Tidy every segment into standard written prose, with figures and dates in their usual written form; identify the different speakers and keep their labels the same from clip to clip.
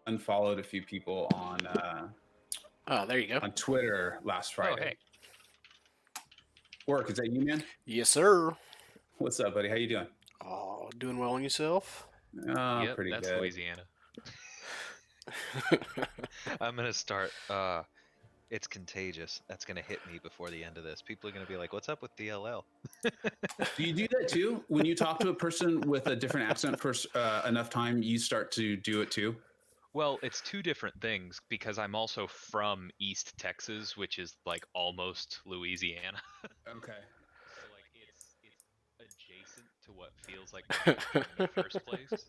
Speaker 1: unfollowed a few people
Speaker 2: Oh, there you go.
Speaker 1: on Twitter last
Speaker 3: Oh,
Speaker 1: Friday.
Speaker 3: hey.
Speaker 1: Work, is that you, man?
Speaker 2: Yes, sir.
Speaker 1: What's up, buddy? How you doing?
Speaker 2: Oh, doing well on yourself?
Speaker 1: Oh,
Speaker 3: Yep,
Speaker 1: pretty
Speaker 3: that's
Speaker 1: good.
Speaker 3: Louisiana. I'm gonna start. It's contagious. That's gonna hit me before the end of this. People are gonna be like, "What's up with DLL?"
Speaker 1: Do you do that too? When you talk to a person with a different accent for enough time, you start to do it too?
Speaker 3: Well, it's two different things because I'm also from East Texas, which is like almost Louisiana.
Speaker 1: Okay.
Speaker 3: So like it's adjacent to what feels like my accent in the first place.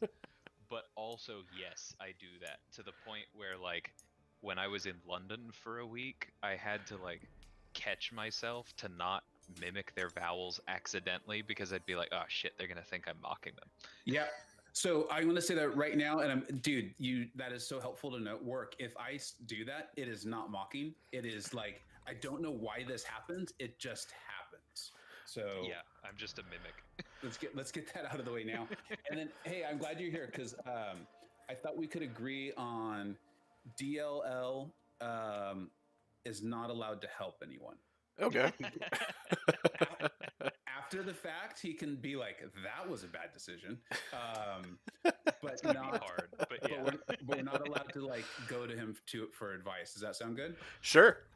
Speaker 3: But also, yes, I do that to the point where like when I was in London for a week, I had to like catch myself to not mimic their vowels accidentally because I'd be like, "Oh shit, they're gonna think I'm mocking them."
Speaker 1: Yeah. So I'm going to say that right now, and dude, that is so helpful to know. Work. If I do that, it is not mocking. It is like I don't know why this happens. It just happens. So
Speaker 3: Yeah, I'm just a mimic.
Speaker 1: let's get that out of the way now. And then, hey, I'm glad you're here because I thought we could agree on DLL is not allowed to help anyone.
Speaker 2: Okay.
Speaker 1: After the fact, he can be like, "That was a bad decision," but
Speaker 3: It's gonna be
Speaker 1: not.
Speaker 3: hard, but yeah.
Speaker 1: But we're not allowed to like go to him for advice. Does that sound good?
Speaker 2: Sure.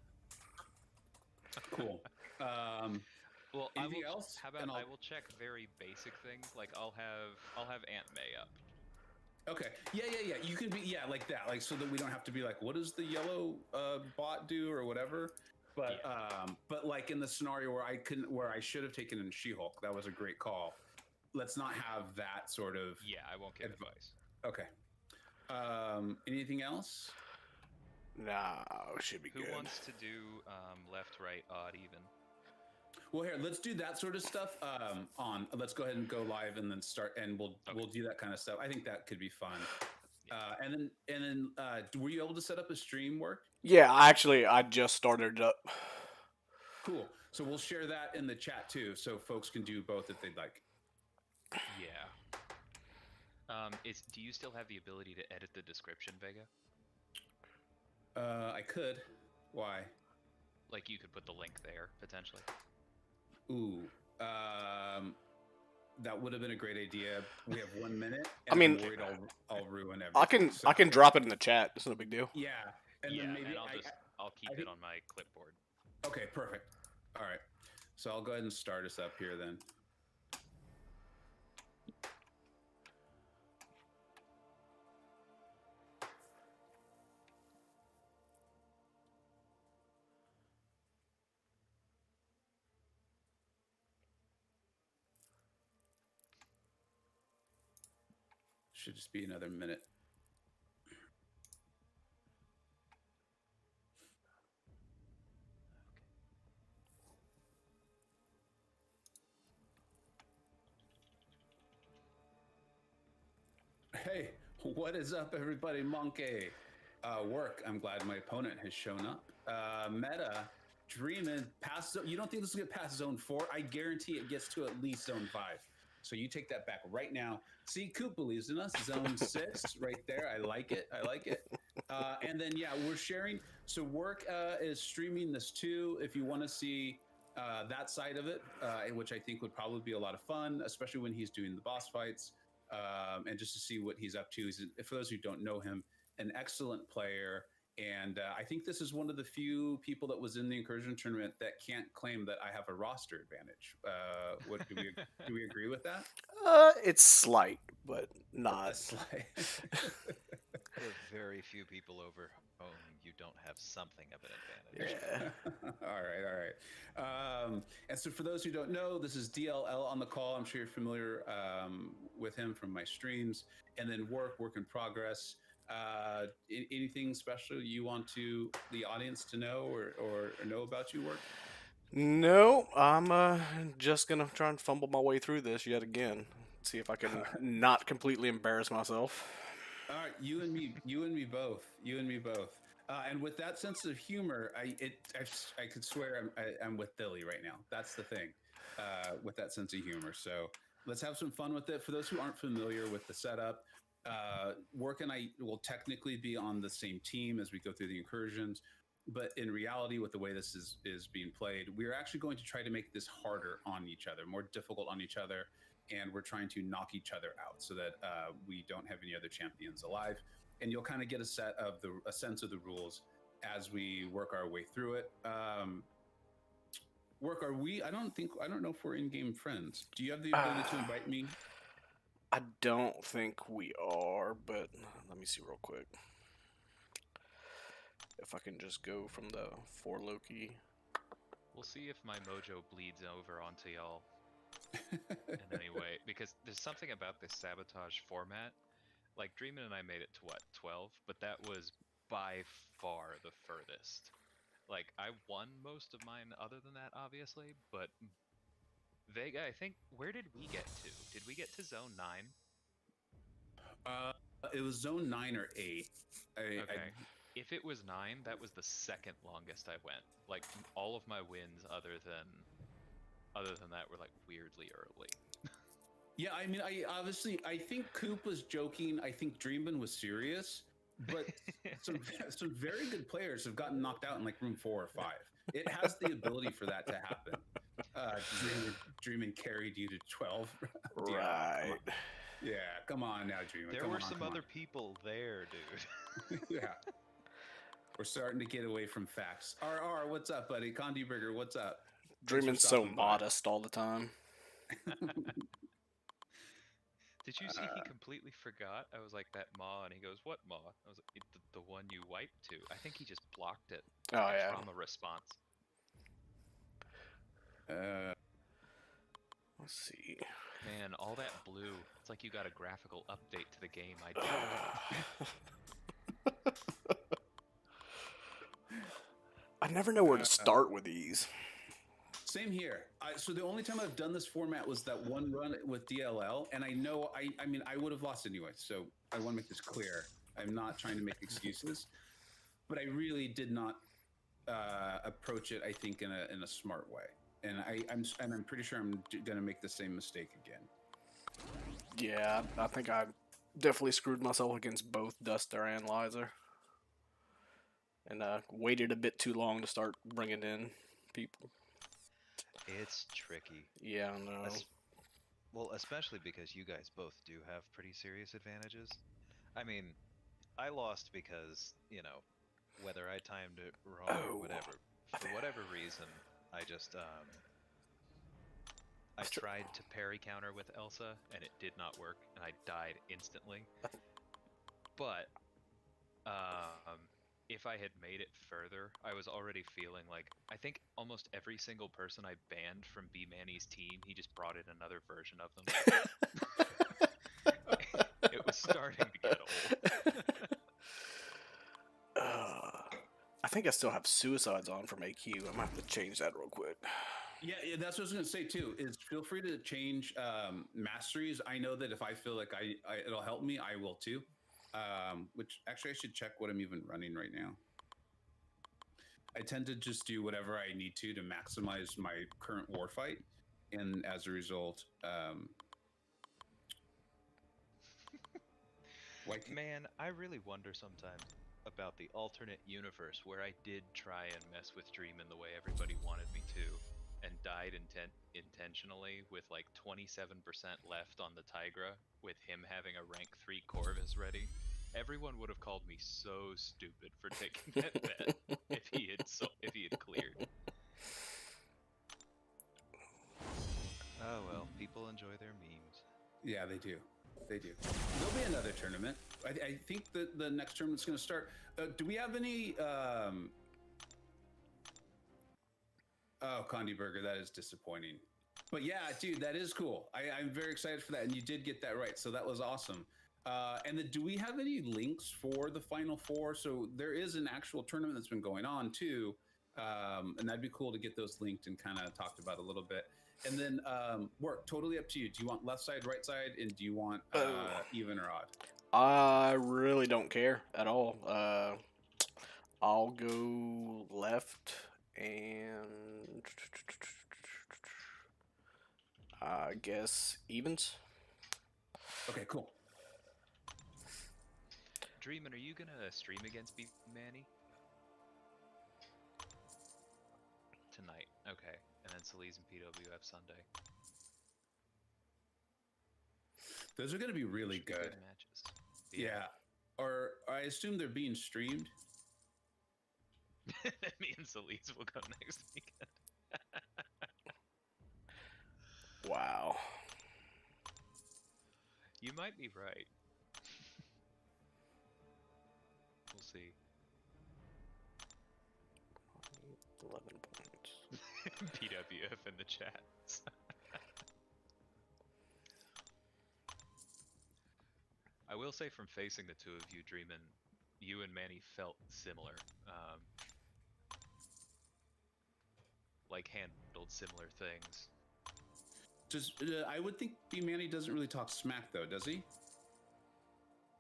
Speaker 1: Cool.
Speaker 3: Well,
Speaker 1: Anything else?
Speaker 3: How about
Speaker 1: And
Speaker 3: I will check very basic things like I'll have Aunt May up.
Speaker 1: Okay. Yeah. You can be like that, like so that we don't have to be like, what does the yellow bot do or whatever. But but like in the scenario where I should have taken in She-Hulk, that was a great call. Let's not have that sort of.
Speaker 3: Yeah, I won't give advice.
Speaker 1: Okay. Anything else?
Speaker 2: No, should be
Speaker 3: Who
Speaker 2: good.
Speaker 3: wants to do left, right, odd, even?
Speaker 1: Well, here, let's do that sort of stuff. Let's go ahead and go live and then start, and we'll do that kind of stuff. I think that could be fun. Yeah. And then, were you able to set up a stream work?
Speaker 2: Yeah, I just started it up.
Speaker 1: Cool. So we'll share that in the chat too, so folks can do both if they'd like.
Speaker 3: Yeah. Do you still have the ability to edit the description, Vega?
Speaker 1: I could. Why?
Speaker 3: Like you could put the link there potentially.
Speaker 1: Ooh. That would have been a great idea. We have 1 minute.
Speaker 2: I mean,
Speaker 1: I'm worried I'll ruin everything.
Speaker 2: I can drop it in the chat. It's no big deal.
Speaker 1: Yeah. And then maybe
Speaker 3: and I'll keep it on my clipboard.
Speaker 1: Okay, perfect. All right. So I'll go ahead and start us up here then. Should just be another minute. Hey, what is up, everybody? Monkey. Work. I'm glad my opponent has shown up. Meta, dreaming past. You don't think this will get past zone 4? I guarantee it gets to at least zone 5. So you take that back right now. See, Coop believes in us. Zone 6 right there. I like it. And then, yeah, we're sharing. So Work is streaming this too. If you want to see that side of it, which I think would probably be a lot of fun, especially when he's doing the boss fights. And just to see what he's up to. For those who don't know him, an excellent player. And I think this is one of the few people that was in the Incursion tournament that can't claim that I have a roster advantage. Do we agree with that?
Speaker 2: It's slight, but not.
Speaker 1: Slight.
Speaker 3: There are very few people over whom you don't have something of an advantage.
Speaker 2: Yeah.
Speaker 1: All right. And so for those who don't know, this is DLL on the call. I'm sure you're familiar with him from my streams. And then work in progress. Anything special you want the audience to know or know about you, Work?
Speaker 2: No, I'm just gonna try and fumble my way through this yet again. See if I can not completely embarrass myself.
Speaker 1: All right, you and me both. And with that sense of humor, I could swear I'm with Billy right now. That's the thing, with that sense of humor. So let's have some fun with it. For those who aren't familiar with the setup, Work and I will technically be on the same team as we go through the incursions, but in reality, with the way this is being played, we're actually going to try to make this harder on each other, more difficult on each other, and we're trying to knock each other out so that we don't have any other champions alive. And you'll kind of get a sense of the rules as we work our way through it. Work, are we? I don't know if we're in-game friends. Do you have the ability to invite me?
Speaker 2: I don't think we are, but let me see real quick. If I can just go from the for Loki.
Speaker 3: We'll see if my mojo bleeds over onto y'all in any way, because there's something about this sabotage format. Like Dreamin' and I made it to what, 12, but that was by far the furthest. Like I won most of mine other than that, obviously, but Vega, I think, where did we get to? Did we get to zone 9?
Speaker 1: It was zone 9 or 8.
Speaker 3: Okay. If it was 9, that was the second longest I went. Like all of my wins other than that were like weirdly early.
Speaker 1: Yeah, I mean, I think Coop was joking. I think Dreamin' was serious, but some very good players have gotten knocked out in like room 4 or 5. It has the ability for that to happen. Dreamin' carried you to 12.
Speaker 2: Right.
Speaker 1: Yeah, come on now, Dreamin'.
Speaker 3: There were some other people there, dude.
Speaker 1: Yeah. We're starting to get away from facts. RR, what's up, buddy? Condi Burger, what's up?
Speaker 2: Dreamin's so modest all the time.
Speaker 3: Did you see he completely forgot? I was like, that maw, and he goes, what maw? I was like, the one you wiped to. I think he just blocked it.
Speaker 2: Oh, yeah.
Speaker 3: Trauma response.
Speaker 2: Let's see.
Speaker 3: Man, all that blue. It's like you got a graphical update to the game. I did.
Speaker 2: I never know where to start with these.
Speaker 1: Same here. So the only time I've done this format was that one run with DLL, and I know, I mean, I would have lost anyway, so I want to make this clear. I'm not trying to make excuses, but I really did not approach it, I think, in a smart way. And I'm pretty sure I'm going to make the same mistake again.
Speaker 2: Yeah, I think I definitely screwed myself against both Duster and Lizer. And waited a bit too long to start bringing in people.
Speaker 4: It's tricky.
Speaker 2: Yeah, I know.
Speaker 4: Well, especially because you guys both do have pretty serious advantages. I mean, I lost because, you know, whether I timed it wrong or whatever. For whatever reason, I just, I tried to parry counter with Elsa, and it did not work, and I died instantly. But, if I had made it further, I was already feeling like, I think almost every single person I banned from B Manny's team, he just brought in another version of them. It was starting to get old.
Speaker 2: I think I still have suicides on from AQ. I might have to change that real quick.
Speaker 1: Yeah, that's what I was going to say too, is feel free to change masteries. I know that if I feel like it'll help me, I will too. Which actually I should check what I'm even running right now. I tend to just do whatever I need to maximize my current war fight, and as a result,
Speaker 3: Man, I really wonder sometimes about the alternate universe where I did try and mess with Dreamin' the way everybody wanted me to, and died intentionally with like 27% left on the Tigra, with him having a rank 3 Corvus ready. Everyone would have called me so stupid for taking that bet if he had cleared.
Speaker 4: Oh well, people enjoy their memes.
Speaker 1: Yeah, they do. They do. There'll be another tournament. I think that the next tournament's going to start. Do we have any? Oh, Condi Burger, that is disappointing. But yeah, dude, that is cool. I'm very excited for that, and you did get that right, so that was awesome. And then, do we have any links for the Final Four? So there is an actual tournament that's been going on too, and that'd be cool to get those linked and kind of talked about a little bit. And then work totally up to you. Do you want left side, right side, and do you want even or odd?
Speaker 2: I really don't care at all. I'll go left, and I guess evens.
Speaker 1: Okay, cool.
Speaker 3: Dreamin', are you gonna stream against B Manny? Tonight. Okay. And then Celise and PWF Sunday.
Speaker 1: Those are going to be really
Speaker 3: Should be
Speaker 1: good.
Speaker 3: matches.
Speaker 1: Yeah. Or I assume they're being streamed.
Speaker 3: Me and Celise will go next weekend.
Speaker 2: Wow.
Speaker 3: You might be right. We'll see.
Speaker 2: 11 points.
Speaker 3: PWF in the chats. I will say, from facing the two of you, Dreamin', you and Manny felt similar. Like handled similar things.
Speaker 1: Just, I would think B Manny doesn't really talk smack though, does he?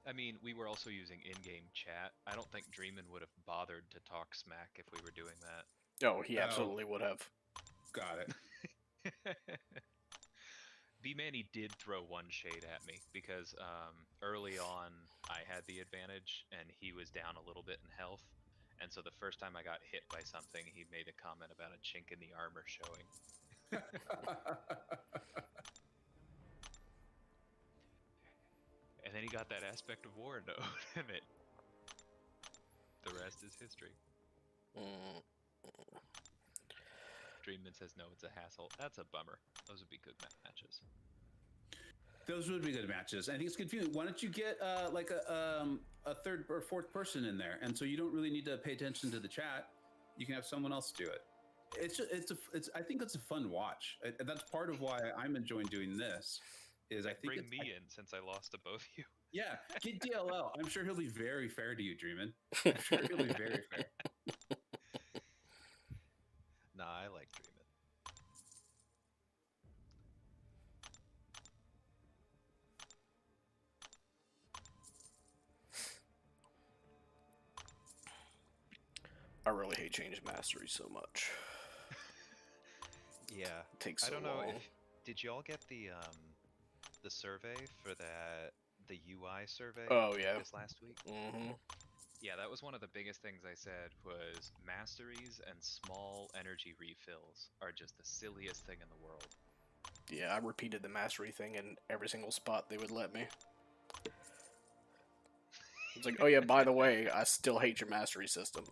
Speaker 3: I mean, we were also using in-game chat. I don't think Dreamin' would have bothered to talk smack if we were doing that.
Speaker 2: Oh, he absolutely would have.
Speaker 1: Got it.
Speaker 3: B Manny did throw one shade at me because early on I had the advantage and he was down a little bit in health, and so the first time I got hit by something, he made a comment about a chink in the armor showing. And then he got that aspect of war note, and the rest is history. Dreamin' says no, it's a hassle. That's a bummer. Those would be good matches.
Speaker 1: Those would be good matches. I think it's confusing. Why don't you get like a third or fourth person in there, and so you don't really need to pay attention to the chat. You can have someone else do it. I think it's a fun watch. That's part of why I'm enjoying doing this. Is I think
Speaker 3: bring me in since I lost to both you.
Speaker 1: Yeah, get DLL. I'm sure he'll be very fair to you, Dreamin'. I'm sure he'll be very fair.
Speaker 4: Nah, I like Dreamin'.
Speaker 2: I really hate change mastery so much.
Speaker 4: Yeah,
Speaker 2: It takes so
Speaker 4: I don't know
Speaker 2: long.
Speaker 4: if did y'all get the survey for the UI survey?
Speaker 2: Oh, yeah.
Speaker 4: This last week.
Speaker 2: Mm-hmm.
Speaker 3: Yeah, that was one of the biggest things I said was masteries and small energy refills are just the silliest thing in the world.
Speaker 2: Yeah, I repeated the mastery thing in every single spot they would let me. It's like, oh yeah, by the way, I still hate your mastery system.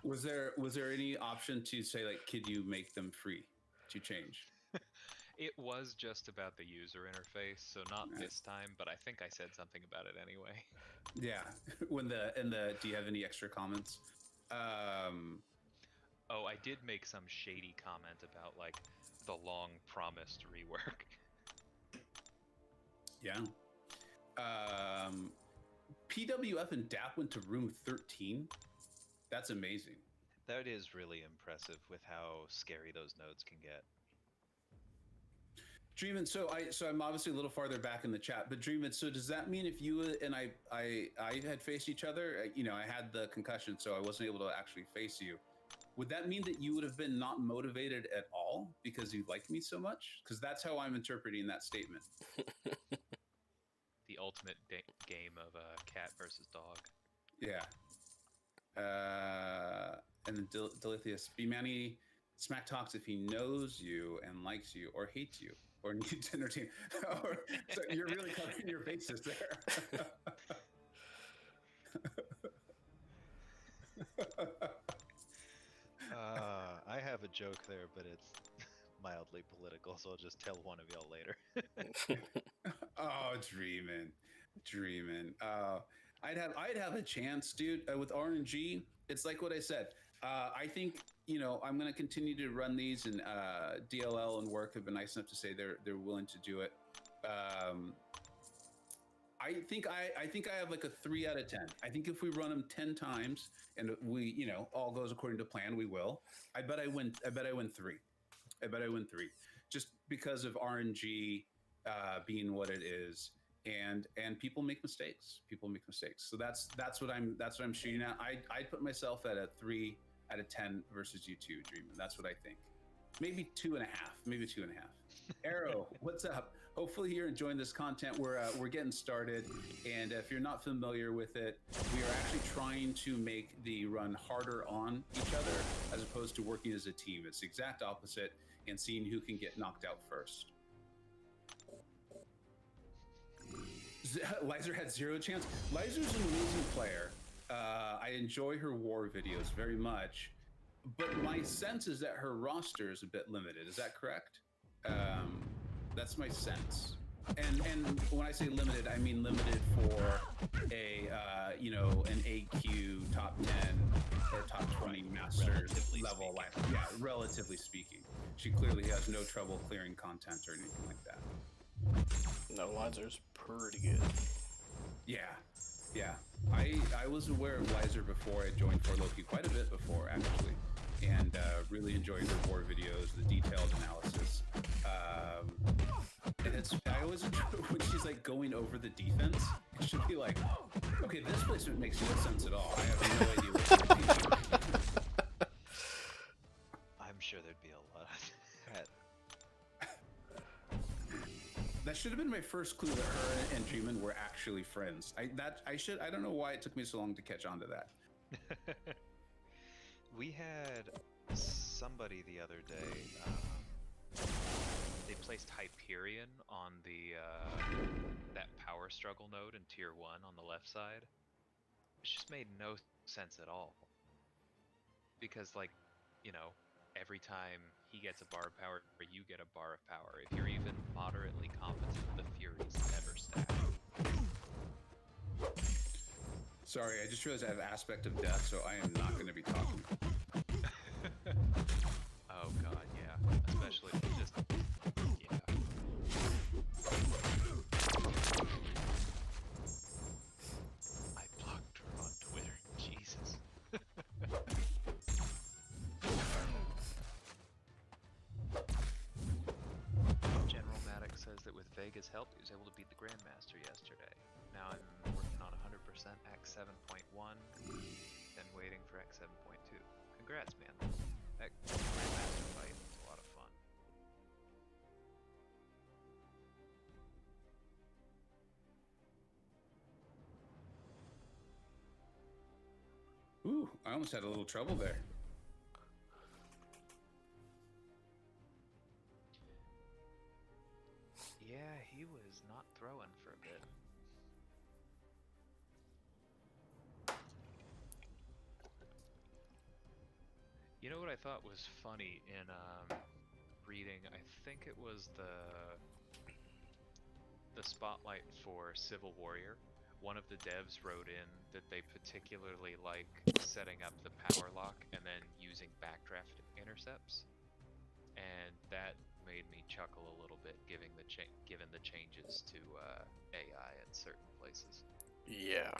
Speaker 1: Was there any option to say, like, could you make them free to change?
Speaker 3: It was just about the user interface, so not this time, but I think I said something about it anyway.
Speaker 1: Yeah. Do you have any extra comments?
Speaker 3: Oh, I did make some shady comment about, like, the long promised rework.
Speaker 1: Yeah. PWF and DAP went to room 13. That's amazing.
Speaker 4: That is really impressive with how scary those nodes can get.
Speaker 1: Dreamin', so I'm obviously a little farther back in the chat, but Dreamin', so does that mean if you and I had faced each other, I had the concussion, so I wasn't able to actually face you. Would that mean that you would have been not motivated at all because you liked me so much? Because that's how I'm interpreting that statement.
Speaker 3: The ultimate game of cat versus dog.
Speaker 1: Yeah. And then Delithius, B Manny smack talks if he knows you and likes you or hates you or needs to entertain. So you're really covering your bases there.
Speaker 4: I have a joke there, but it's mildly political, so I'll just tell one of y'all later.
Speaker 1: Oh, dreaming. I'd have a chance, dude. With RNG, it's like what I said. I think I'm going to continue to run these, and DLL and Work have been nice enough to say they're willing to do it. I think I have like a 3 out of 10. I think if we run them 10 times and we all goes according to plan, we will. I bet I win 3. Just because of RNG being what it is. And people make mistakes. So that's what I'm shooting at. I'd put myself at a 3 out of 10 versus you two, Dreamin'. That's what I think. Maybe 2.5. Arrow, what's up? Hopefully you're enjoying this content. We're getting started, and if you're not familiar with it, we are actually trying to make the run harder on each other as opposed to working as a team. It's the exact opposite, and seeing who can get knocked out first. Lizer had zero chance. Lizer's an amazing player. I enjoy her war videos very much, but my sense is that her roster is a bit limited. Is that correct? That's my sense. And when I say limited, I mean limited for a an AQ top 10 or top 20 masters level life. Yeah, relatively speaking. She clearly has no trouble clearing content or anything like that.
Speaker 2: No, Lizer's pretty good.
Speaker 1: Yeah. I was aware of Lizer before I joined For Loki, quite a bit before actually, and really enjoyed her war videos, the detailed analysis. And I always enjoy when she's like going over the defense. It should be like, okay, this placement makes no sense at all. I have no idea what you're thinking.
Speaker 4: I'm sure there'd be a lot of that.
Speaker 1: That should have been my first clue that her and Dreamin were actually friends. I don't know why it took me so long to catch on to that.
Speaker 4: We had somebody the other day.
Speaker 3: They placed Hyperion on the that power struggle node in tier 1 on the left side. It just made no sense at all. Because every time he gets a bar of power, or you get a bar of power. If you're even moderately competent, the Furies never stack.
Speaker 1: Sorry, I just realized I have aspect of death, so I am not going to be talking.
Speaker 3: Oh god, yeah. Especially if you just... Yeah. I blocked her on Twitter. Jesus. General Maddox says that with Vega's help, he was able to beat the Grandmaster yesterday. Now I'm working on 100% Act 7.1, then waiting for Act 7.2. Congrats, man. That Grandmaster fight was a lot of fun.
Speaker 1: Ooh, I almost had a little trouble there.
Speaker 3: Yeah, he was not throwing for a bit. You know what I thought was funny in reading? I think it was the spotlight for Civil Warrior. One of the devs wrote in that they particularly like setting up the power lock and then using backdraft intercepts, and that made me chuckle a little bit, given the changes to AI in certain places.
Speaker 2: Yeah.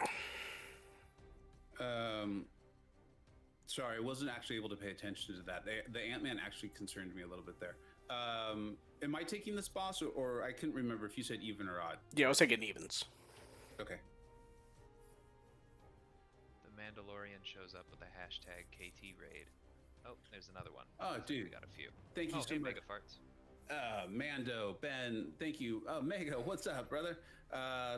Speaker 1: Sorry, I wasn't actually able to pay attention to that. The Ant-Man actually concerned me a little bit there. Am I taking this boss, or I couldn't remember if you said even or odd?
Speaker 2: Yeah, I was taking evens.
Speaker 1: Okay.
Speaker 3: The Mandalorian shows up with the hashtag KT raid. Oh, there's another one.
Speaker 1: Oh, dude.
Speaker 3: We got a few.
Speaker 1: Thank you so
Speaker 3: hey,
Speaker 1: much.
Speaker 3: Mega Farts.
Speaker 1: Mando, Ben, thank you. Mega, what's up, brother?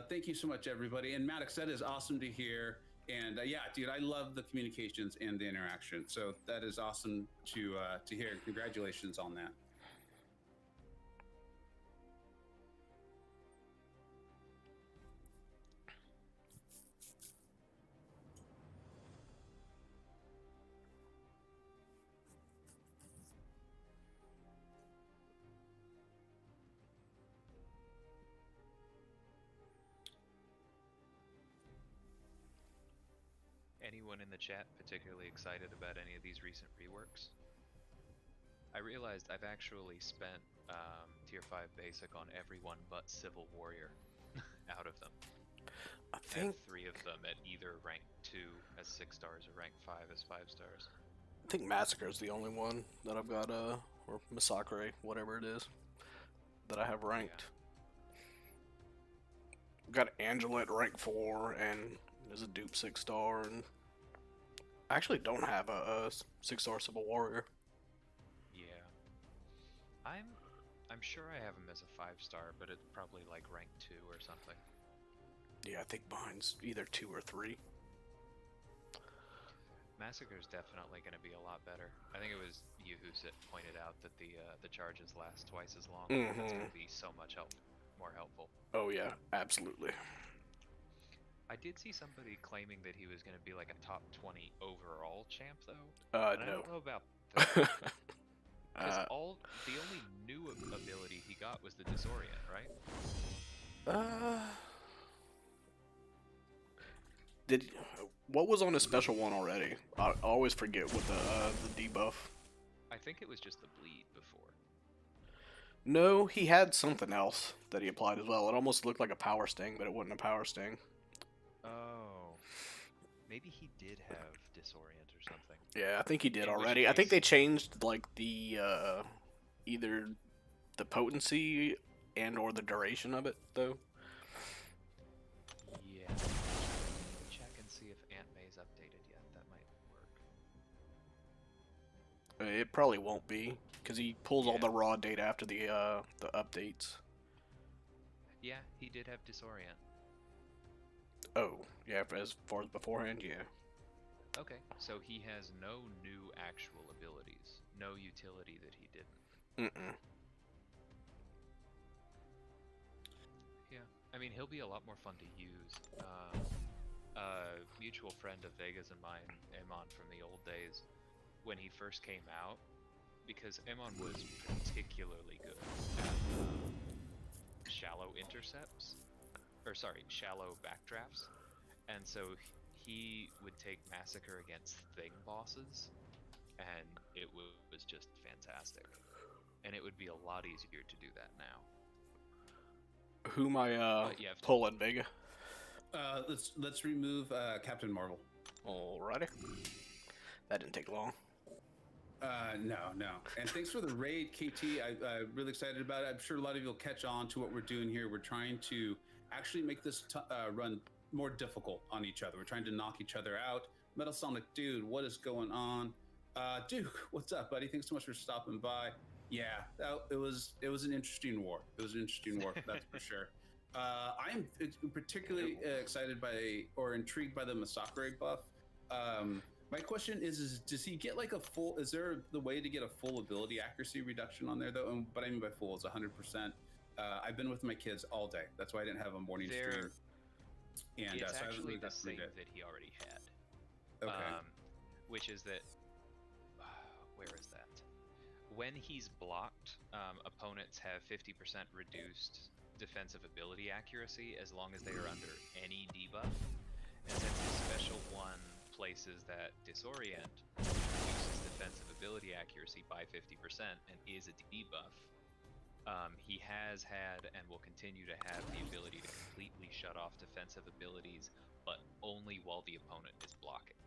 Speaker 1: Thank you so much, everybody. And Maddox, that is awesome to hear. And yeah, dude, I love the communications and the interaction. So that is awesome to hear. Congratulations on that.
Speaker 3: Anyone in the chat particularly excited about any of these recent reworks? I realized I've actually spent tier 5 basic on everyone but Civil Warrior out of them.
Speaker 2: I
Speaker 3: I
Speaker 2: think
Speaker 3: have 3 of them at either rank 2 as 6 stars or rank 5 as 5 stars.
Speaker 2: Massacre is the only one that I've got, or Massacre, whatever it is, that I have ranked. I've got Angela at rank 4, and there's a dupe 6-star, and I actually don't have a 6-star Civil Warrior.
Speaker 3: Yeah. I'm sure I have him as a 5-star, but it's probably like rank 2 or something.
Speaker 2: Yeah, I think mine's either 2 or 3.
Speaker 3: Massacre's definitely going to be a lot better. I think it was you who pointed out that the charges last twice as long. That's going to be so much more helpful.
Speaker 2: Oh yeah, absolutely.
Speaker 3: I did see somebody claiming that he was going to be like a top 20 overall champ, though. And I
Speaker 2: No.
Speaker 3: don't know about that. Because the only new ability he got was the Disorient, right?
Speaker 2: What was on his special one already? I always forget what the debuff.
Speaker 3: I think it was just the bleed before.
Speaker 2: No, he had something else that he applied as well. It almost looked like a power sting, but it wasn't a power sting.
Speaker 3: Oh. Maybe he did have Disorient or something.
Speaker 2: Yeah, I think he did
Speaker 3: In which
Speaker 2: already. I think
Speaker 3: case-
Speaker 2: they changed like the either the potency and or the duration of it though.
Speaker 3: Yeah. Let me check and see if Aunt May's updated yet. That might work.
Speaker 2: It probably won't be because he pulls all
Speaker 3: Yeah.
Speaker 2: the raw data after the updates.
Speaker 3: Yeah, he did have Disorient.
Speaker 2: Oh, yeah, as far as beforehand, yeah.
Speaker 3: Okay, so he has no new actual abilities. No utility that he didn't. Yeah, I mean, he'll be a lot more fun to use. A mutual friend of Vega's and mine, Emon from the old days, when he first came out, because Emon was particularly good at shallow intercepts, or sorry, shallow backdrafts, and so he would take Massacre against Thing bosses, and it was just fantastic. And it would be a lot easier to do that now.
Speaker 2: Who am I
Speaker 3: But you have to-
Speaker 2: pulling, Vega?
Speaker 1: Let's remove Captain Marvel.
Speaker 2: Alrighty. That didn't take long.
Speaker 1: No. And thanks for the raid, KT. I'm really excited about it. I'm sure a lot of you will catch on to what we're doing here. We're trying to actually make this run more difficult on each other. We're trying to knock each other out. Metal Sonic Dude, what is going on? Duke, what's up, buddy? Thanks so much for stopping by. Yeah, it was an interesting war. It was an interesting war, that's for sure. I'm particularly excited by or intrigued by the Masakure buff. My question is does he get like a full? Is there the way to get a full ability accuracy reduction on there though? And what I mean by full is 100%. I've been with my kids all day. That's why I didn't have a morning stream. And
Speaker 3: it's
Speaker 1: so I haven't
Speaker 3: actually
Speaker 1: really
Speaker 3: the
Speaker 1: got through
Speaker 3: same
Speaker 1: it.
Speaker 3: that he already had.
Speaker 1: Okay.
Speaker 3: Which is that, where is that? When he's blocked, opponents have 50% reduced defensive ability accuracy as long as they are under any debuff. And since his special one places that Disorient, which reduces defensive ability accuracy by 50% and is a debuff, he has had and will continue to have the ability to completely shut off defensive abilities, but only while the opponent is blocking.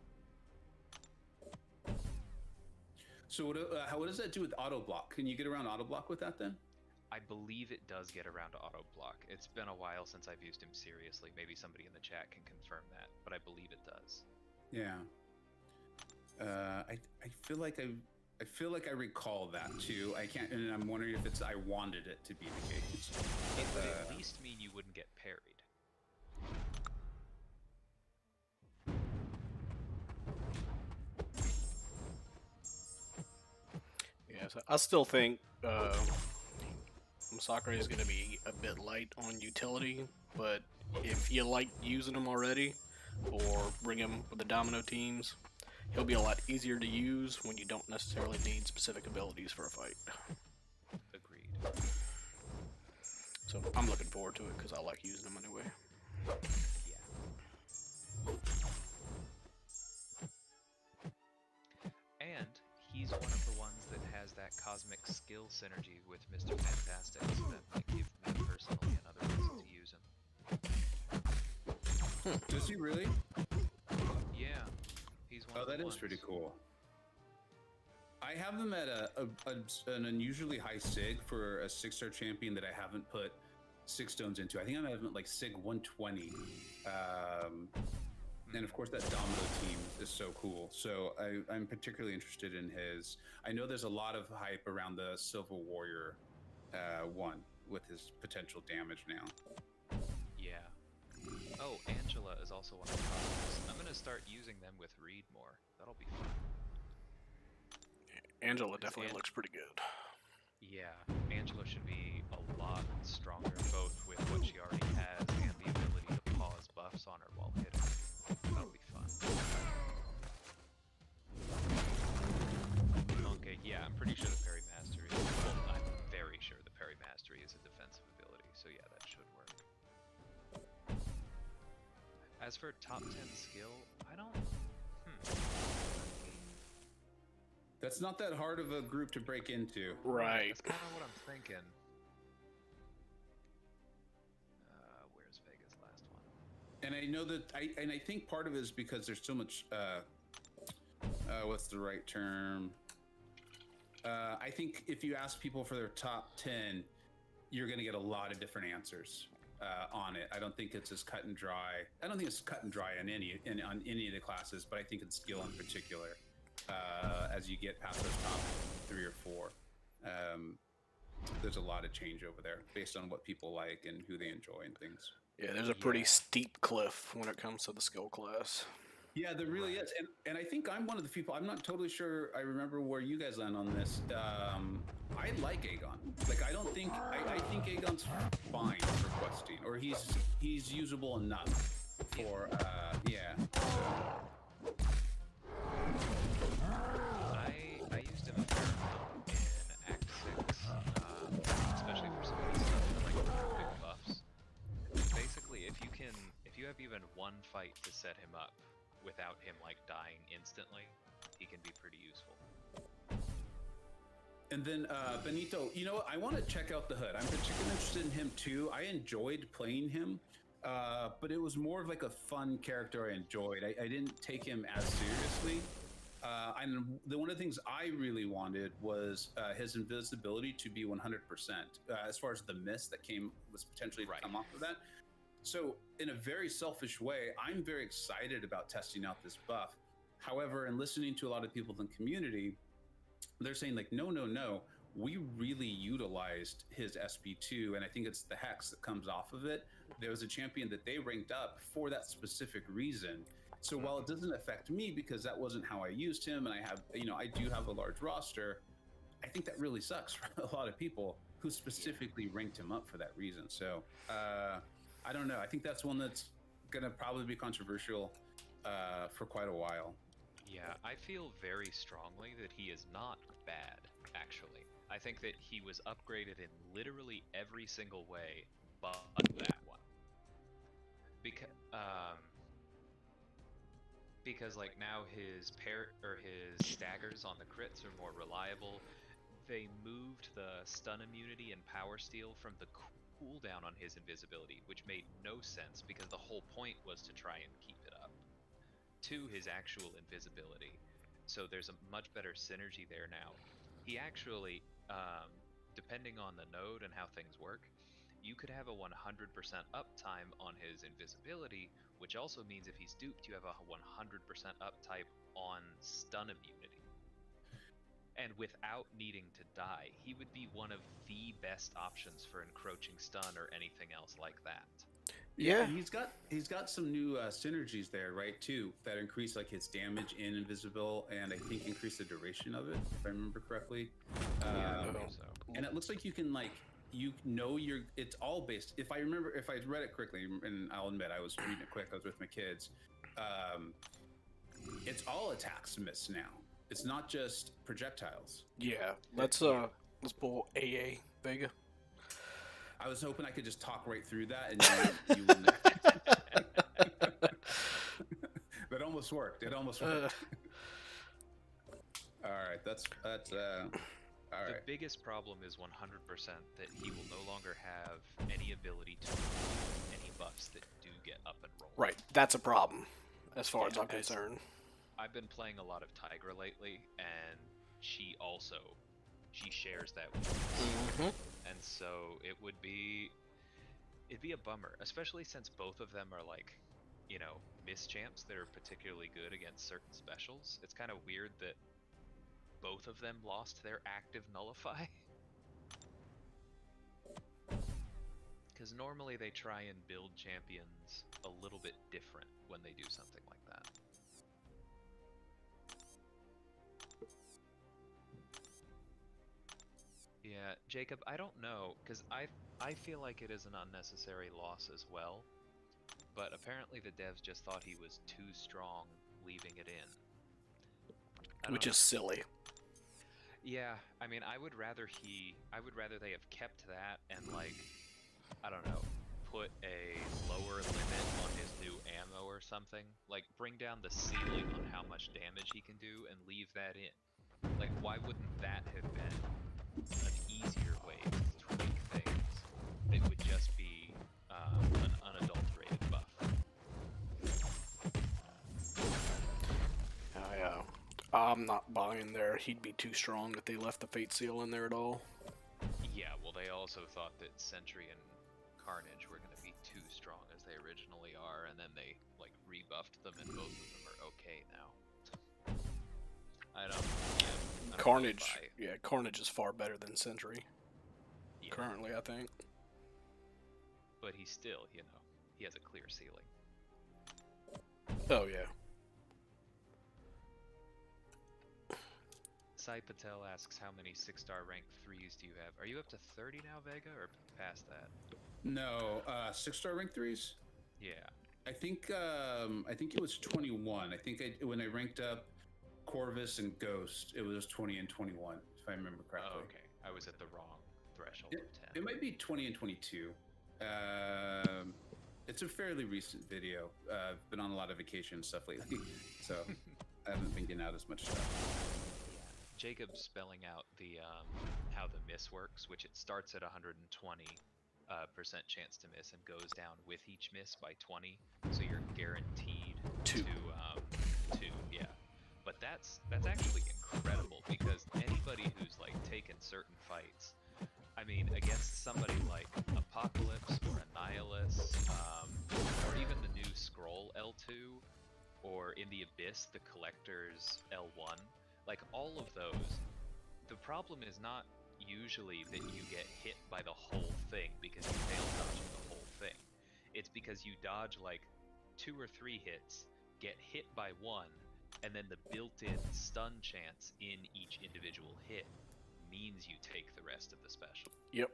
Speaker 1: So what does that do with auto block? Can you get around auto block with that then?
Speaker 3: I believe it does get around auto block. It's been a while since I've used him seriously. Maybe somebody in the chat can confirm that, but I believe it does.
Speaker 1: Yeah. I feel like I recall that too. I can't, and I'm wondering if it's I wanted it to be the case.
Speaker 3: It would at least mean you wouldn't get parried.
Speaker 2: Yeah, so I still think Masakure is going to be a bit light on utility, but if you like using him already, or bring him with the domino teams, he'll be a lot easier to use when you don't necessarily need specific abilities for a fight.
Speaker 3: Agreed.
Speaker 2: So I'm looking forward to it because I like using him anyway.
Speaker 3: Yeah. And he's one of the ones that has that cosmic skill synergy with Mr. Fantastic, so that might give me personally another reason to use him.
Speaker 1: Does he really?
Speaker 3: Yeah, he's one
Speaker 1: Oh,
Speaker 3: of the
Speaker 1: that is
Speaker 3: ones.
Speaker 1: pretty cool. I have them at an unusually high sig for a 6-star champion that I haven't put 6 stones into. I think I'm having like sig 120. And of course that domino team is so cool. So I'm particularly interested in his. I know there's a lot of hype around the Silver Warrior one with his potential damage now.
Speaker 3: Yeah. Oh, Angela is also one of the cosmos. I'm gonna start using them with Reed more. That'll be fun.
Speaker 2: Angela definitely looks pretty good.
Speaker 3: Yeah, Angela should be a lot stronger, both with what she already has and the ability to pause buffs on her while hitting. That'll be fun. Okay, yeah, I'm pretty sure the Parry Mastery. Well, I'm very sure the Parry Mastery is a defensive ability, so yeah, that should work. As for top 10 skill, I don't.
Speaker 1: That's not that hard of a group to break into.
Speaker 2: Right.
Speaker 3: That's kind of what I'm thinking. Where's Vega's last one?
Speaker 1: And I know that I think part of it is because there's so much what's the right term? I think if you ask people for their top 10, you're going to get a lot of different answers on it. I don't think it's as cut and dry. I don't think it's cut and dry on any of the classes, but I think it's skill in particular. As you get past those top 3 or 4, there's a lot of change over there based on what people like and who they enjoy and things.
Speaker 2: Yeah, there's a pretty steep cliff when it comes to the skill class.
Speaker 1: Yeah, there really is, and I think I'm one of the people. I'm not totally sure. I remember where you guys land on this. I like Aegon. Like, I don't think I think Aegon's fine for questing, or he's usable enough for yeah.
Speaker 3: I used him a fair amount in Act 6, especially for some of these stuff that like big buffs. Basically, if you have even one fight to set him up without him like dying instantly, he can be pretty useful.
Speaker 1: And then Benito, you know what? I want to check out the Hood. I'm particularly interested in him too. I enjoyed playing him, but it was more of like a fun character I enjoyed. I didn't take him as seriously. And one of the things I really wanted was his invisibility to be 100%, as far as the mist that was potentially to come off of that. So in a very selfish way, I'm very excited about testing out this buff. However, in listening to a lot of people in the community, they're saying like, no, we really utilized his SP2, and I think it's the Hex that comes off of it. There was a champion that they ranked up for that specific reason. So while it doesn't affect me because that wasn't how I used him, and I do have a large roster, I think that really sucks for a lot of people who specifically ranked him up for that reason. So I don't know. I think that's one that's gonna probably be controversial for quite a while.
Speaker 3: Yeah, I feel very strongly that he is not bad, actually. I think that he was upgraded in literally every single way but that one. Because like now his staggers on the crits are more reliable. They moved the stun immunity and power steal from the cooldown on his invisibility, which made no sense because the whole point was to try and keep it up to his actual invisibility. So there's a much better synergy there now. He actually, depending on the node and how things work, you could have a 100% uptime on his invisibility, which also means if he's duped, you have a 100% uptime on stun immunity. And without needing to die, he would be one of the best options for encroaching stun or anything else like that.
Speaker 2: Yeah,
Speaker 1: and he's got some new synergies there, right? Too, that increase like his damage and invisible, and I think increase the duration of it, if I remember correctly.
Speaker 3: Yeah, I think so.
Speaker 1: And it looks like you can it's all based. If I read it correctly, and I'll admit I was reading it quick. I was with my kids. It's all attacks miss now. It's not just projectiles.
Speaker 2: Yeah, let's pull AA Vega.
Speaker 1: I was hoping I could just talk right through that, and you wouldn't. That almost worked. It almost worked. All right, that's all right.
Speaker 3: The biggest problem is 100% that he will no longer have any ability to remove any buffs that do get up and roll.
Speaker 2: Right, that's a problem, as far as I'm concerned.
Speaker 3: I've been playing a lot of Tigra lately, and she shares that weakness. And so it'd be a bummer, especially since both of them are like, mischamps that are particularly good against certain specials. It's kind of weird that both of them lost their active nullify. Because normally they try and build champions a little bit different when they do something like that. Yeah, Jacob, I don't know, because I feel like it is an unnecessary loss as well, but apparently the devs just thought he was too strong leaving it in. I don't
Speaker 2: Which
Speaker 3: know.
Speaker 2: is silly.
Speaker 3: Yeah, I mean, I would rather they have kept that and, like, I don't know, put a lower limit on his new ammo or something. Like, bring down the ceiling on how much damage he can do and leave that in. Like, why wouldn't that have been an easier way to tweak things that would just be an unadulterated buff?
Speaker 2: I'm not buying there. He'd be too strong if they left the Fate Seal in there at all.
Speaker 3: Yeah, well, they also thought that Sentry and Carnage were going to be too strong as they originally are, and then they, like, rebuffed them, and both of them are okay now. I don't
Speaker 2: Carnage,
Speaker 3: really
Speaker 2: yeah, Carnage is far better than Sentry.
Speaker 3: yeah,
Speaker 2: Currently, I think.
Speaker 3: but he's still, he has a clear ceiling.
Speaker 2: Oh, yeah.
Speaker 3: Sai Patel asks how many 6-star rank 3s do you have? Are you up to 30 now, Vega, or past that?
Speaker 1: No, 6-star rank 3s.
Speaker 3: Yeah.
Speaker 1: I think it was 21. I think when I ranked up Corvus and Ghost, it was 20 and 21, if I remember correctly.
Speaker 3: Oh, okay. I was at the wrong threshold
Speaker 1: It,
Speaker 3: of 10.
Speaker 1: it might be 20 and 22. It's a fairly recent video. I've been on a lot of vacation and stuff lately, so I haven't been getting out as much stuff.
Speaker 3: Jacob's spelling out the how the miss works, which it starts at 120% chance to miss and goes down with each miss by 20, so you're guaranteed
Speaker 2: Two.
Speaker 3: to yeah. But that's actually incredible, because anybody who's like taken certain fights, I mean, against somebody like Apocalypse or Annihilus, or even the new Scroll L2, or in the Abyss the Collector's L1, like all of those, the problem is not usually that you get hit by the whole thing because you fail dodging the whole thing. It's because you dodge like 2 or 3 hits, get hit by 1, and then the built-in stun chance in each individual hit means you take the rest of the special.
Speaker 2: Yep.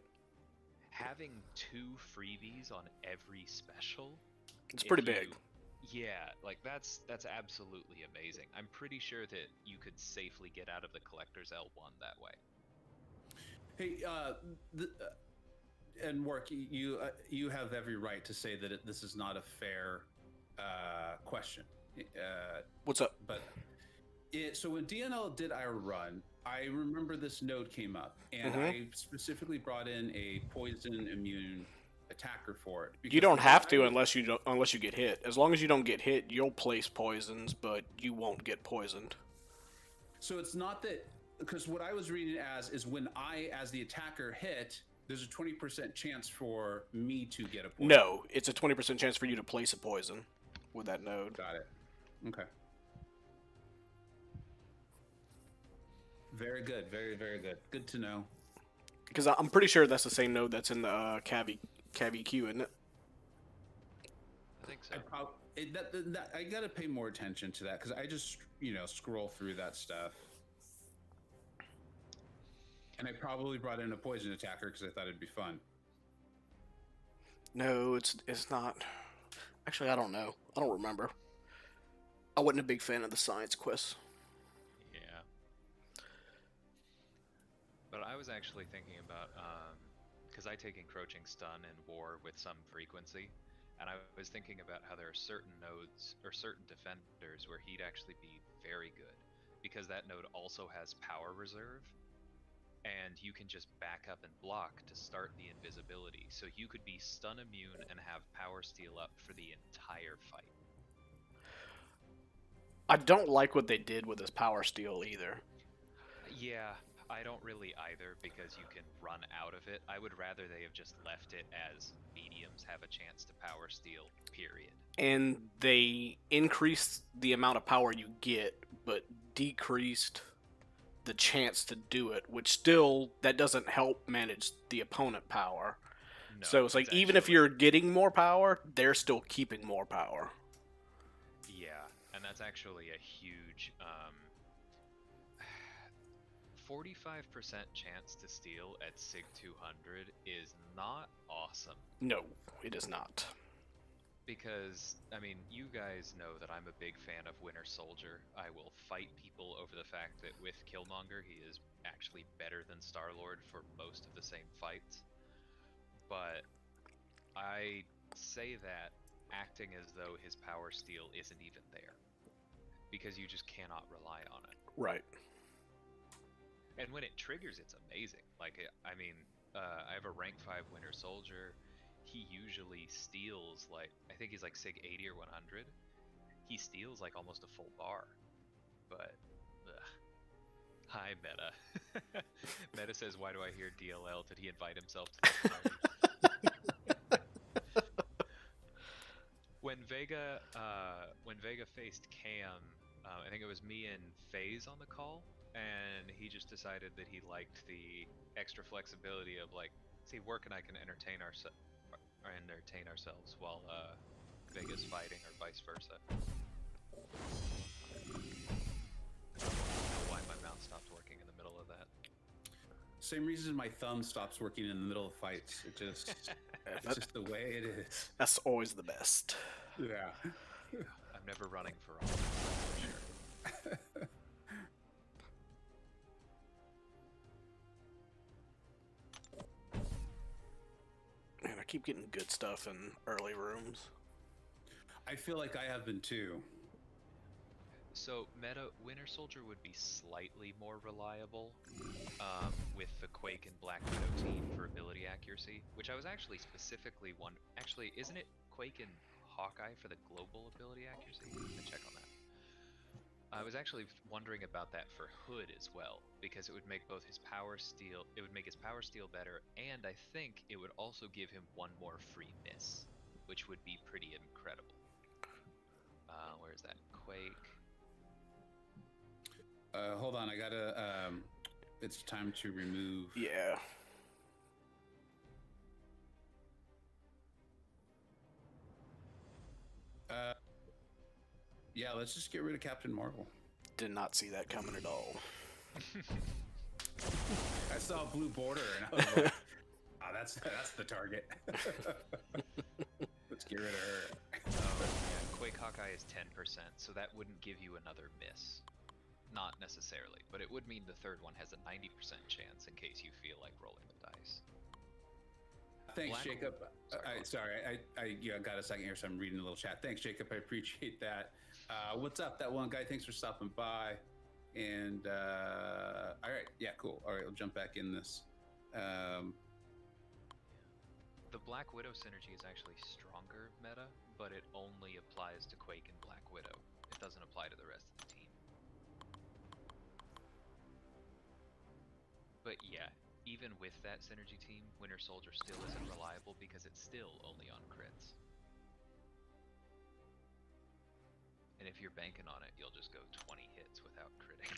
Speaker 3: Having 2 freebies on every special,
Speaker 2: It's pretty big.
Speaker 3: Yeah, like that's absolutely amazing. I'm pretty sure that you could safely get out of the Collector's L1 that way.
Speaker 1: Hey, and Work, you have every right to say that this is not a fair question.
Speaker 2: What's up?
Speaker 1: But so when DNL did our run, I remember this node came up, and I specifically brought in a poison immune attacker for it.
Speaker 2: You don't have to unless you get hit. As long as you don't get hit, you'll place poisons, but you won't get poisoned.
Speaker 1: So it's not that, because what I was reading it as is when I, as the attacker, hit, there's a 20% chance for me to get a poison.
Speaker 2: No, it's a 20% chance for you to place a poison with that node.
Speaker 1: Got it. Okay. Very good. Very, very good. Good to know.
Speaker 2: Because I'm pretty sure that's the same node that's in the Cavi queue, isn't it?
Speaker 3: I think so.
Speaker 1: I gotta pay more attention to that, because I just scroll through that stuff, and I probably brought in a poison attacker because I thought it'd be fun.
Speaker 2: No, it's not. Actually, I don't know. I don't remember. I wasn't a big fan of the science quests.
Speaker 3: Yeah. But I was actually thinking about, because I take Encroaching Stun and War with some frequency, and I was thinking about how there are certain nodes or certain defenders where he'd actually be very good, because that node also has Power Reserve, and you can just back up and block to start the invisibility, so you could be stun immune and have Power Steal up for the entire fight.
Speaker 2: I don't like what they did with this Power Steal either.
Speaker 3: Yeah, I don't really either, because you can run out of it. I would rather they have just left it as mediums have a chance to Power Steal, period.
Speaker 2: And they increased the amount of power you get, but decreased the chance to do it, which still, that doesn't help manage the opponent power.
Speaker 3: No,
Speaker 2: So it's like
Speaker 3: it's
Speaker 2: even if
Speaker 3: actually-
Speaker 2: you're getting more power, they're still keeping more power.
Speaker 3: Yeah, and that's actually a huge 45% chance to steal at Sig 200 is not awesome.
Speaker 2: No, it is not.
Speaker 3: Because, I mean, you guys know that I'm a big fan of Winter Soldier. I will fight people over the fact that with Killmonger, he is actually better than Star-Lord for most of the same fights. But I say that acting as though his power steal isn't even there. Because you just cannot rely on it.
Speaker 2: Right.
Speaker 3: And when it triggers, it's amazing. Like, I mean, I have a rank 5 Winter Soldier. He usually steals, like, I think he's like Sig 80 or 100. He steals like almost a full bar. But, ugh. Hi, Meta. Meta says, why do I hear DLL? Did he invite himself to this party? When Vega faced Cam, I think it was me and FaZe on the call, and he just decided that he liked the extra flexibility of like, see, Work and I can entertain ourselves while Vega's fighting, or vice versa. I don't know why my mouth stopped working in the middle of that.
Speaker 1: Same reason my thumb stops working in the middle of fights. It just, it's just the way it is.
Speaker 2: That's always the best.
Speaker 1: Yeah.
Speaker 3: I'm never running for office, that's for sure.
Speaker 2: Man, I keep getting good stuff in early rooms.
Speaker 1: I feel like I have been too.
Speaker 3: So, Meta, Winter Soldier would be slightly more reliable with the Quake and Black Widow team for ability accuracy, which I was actually specifically Actually, isn't it Quake and Hawkeye for the global ability accuracy? I'm gonna check on that. I was actually wondering about that for Hood as well, because it would make both his power steal. It would make his power steal better, and I think it would also give him one more free miss, which would be pretty incredible. Where is that? Quake.
Speaker 1: Hold on, I gotta. It's time to remove.
Speaker 2: Yeah.
Speaker 1: Yeah, let's just get rid of Captain Marvel.
Speaker 2: Did not see that coming at all.
Speaker 1: I saw a blue border and I was like, oh, that's the target. Let's get rid of her.
Speaker 3: Yeah, Quake Hawkeye is 10%, so that wouldn't give you another miss. Not necessarily, but it would mean the third one has a 90% chance in case you feel like rolling the dice.
Speaker 1: Thanks,
Speaker 3: Black-
Speaker 1: Jacob.
Speaker 3: Sorry,
Speaker 1: I got a second here, so I'm reading a little chat. Thanks, Jacob. I appreciate that. What's up, that one guy? Thanks for stopping by. And all right, yeah, cool. All right, we'll jump back in this.
Speaker 3: The Black Widow synergy is actually stronger meta, but it only applies to Quake and Black Widow. It doesn't apply to the rest of the team. But yeah, even with that synergy team, Winter Soldier still isn't reliable because it's still only on crits. And if you're banking on it, you'll just go 20 hits without critting.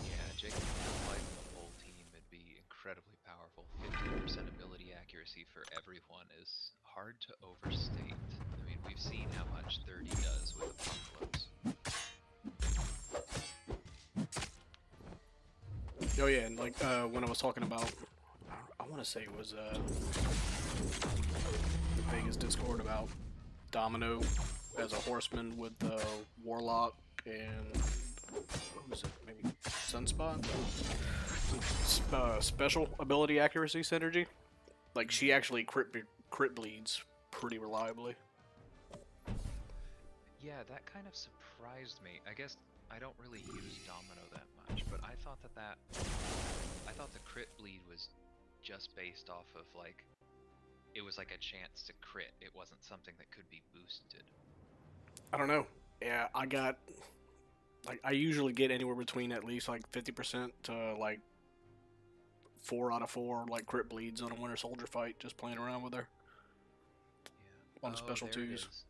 Speaker 3: Yeah, Jacob, if you applied to the whole team, it'd be incredibly powerful. 15% ability accuracy for everyone is hard to overstate. I mean, we've seen how much 30 does with Apocalypse.
Speaker 2: Oh yeah, and like when I was talking about, I want to say it was Vegas Discord about Domino as a horseman with Warlock and what was it? Maybe Sunspot. Special ability accuracy synergy. Like she actually crit bleeds pretty reliably.
Speaker 3: Yeah, that kind of surprised me. I guess I don't really use Domino that much, but I thought I thought the crit bleed was just based off of like, it was like a chance to crit. It wasn't something that could be boosted.
Speaker 2: I don't know. Yeah, I got like I usually get anywhere between at least like 50% to like 4 out of 4 like crit bleeds on a Winter Soldier fight just playing around with her. on special
Speaker 3: there it
Speaker 2: twos.
Speaker 3: is.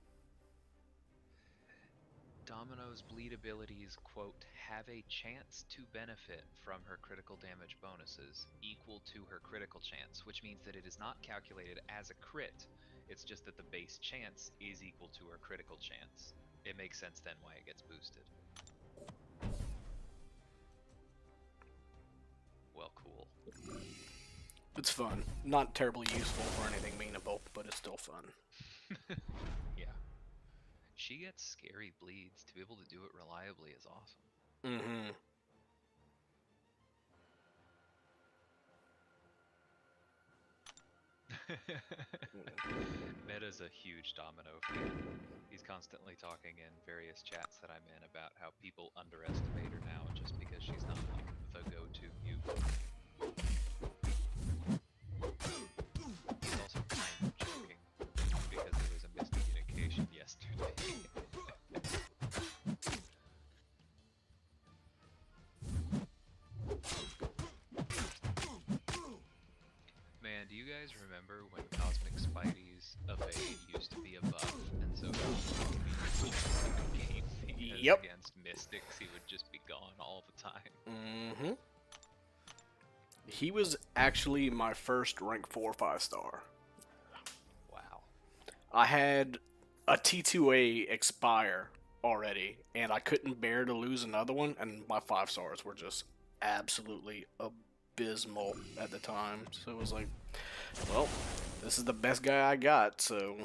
Speaker 3: Domino's bleed abilities, quote, have a chance to benefit from her critical damage bonuses equal to her critical chance, which means that it is not calculated as a crit. It's just that the base chance is equal to her critical chance. It makes sense then why it gets boosted. Well, cool.
Speaker 2: It's fun. Not terribly useful for anything meanable, but it's still fun.
Speaker 3: Yeah. She gets scary bleeds. To be able to do it reliably is awesome.
Speaker 2: Mm-hmm.
Speaker 3: Meta's a huge Domino fan. He's constantly talking in various chats that I'm in about how people underestimate her now just because she's not like the go-to mute. He's also kind of joking because there was a miscommunication yesterday. Man, do you guys remember when Cosmic Spidey's evade used to be a buff, and so he would just be game because
Speaker 2: Yep.
Speaker 3: against Mystics he would just be gone all the time.
Speaker 2: Mm-hmm. He was actually my first rank 4 5-star.
Speaker 3: Wow.
Speaker 2: I had a T2A expire already, and I couldn't bear to lose another one, and my 5 stars were just absolutely abysmal at the time. So it was like, well, this is the best guy I got, so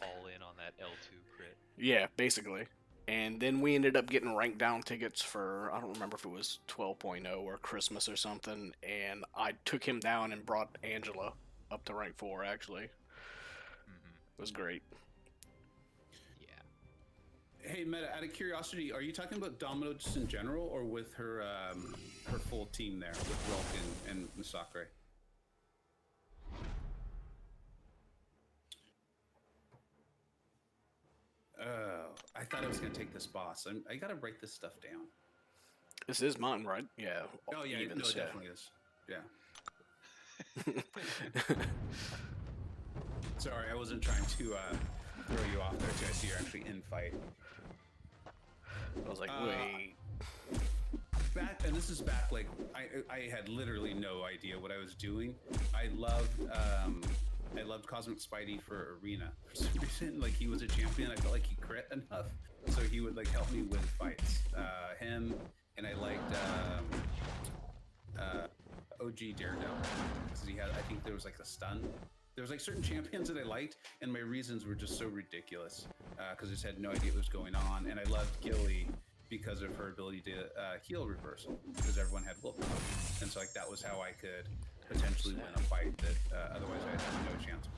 Speaker 3: All in on that L2 crit.
Speaker 2: yeah, basically. And then we ended up getting ranked down tickets for, I don't remember if it was 12.0 or Christmas or something, and I took him down and brought Angela up to rank 4, actually. It was great.
Speaker 3: Yeah.
Speaker 1: Hey, Meta, out of curiosity, are you talking about Domino just in general, or with her her full team there, with Rolk and Masakre? Oh, I thought I was going to take this boss. I got to write this stuff down.
Speaker 2: This is mine, right? Yeah.
Speaker 1: Oh, yeah,
Speaker 2: evens,
Speaker 1: no, it
Speaker 2: yeah.
Speaker 1: definitely is. Yeah. Sorry, I wasn't trying to throw you off there, too. I see you're actually in fight.
Speaker 2: I was like, wait.
Speaker 1: Back, and this is back, like, I had literally no idea what I was doing. I loved Cosmic Spidey for Arena. For some reason, like, he was a champion. I felt like he crit enough, so he would, like, help me win fights. Him, and I liked OG Daredevil, because he had, I think there was, like, a stun. There was, like, certain champions that I liked, and my reasons were just so ridiculous, because I just had no idea what was going on. And I loved Gilly because of her ability to heal reversal, because everyone had willpower, and so, like, that was how I could potentially win a fight that otherwise I had no chance of.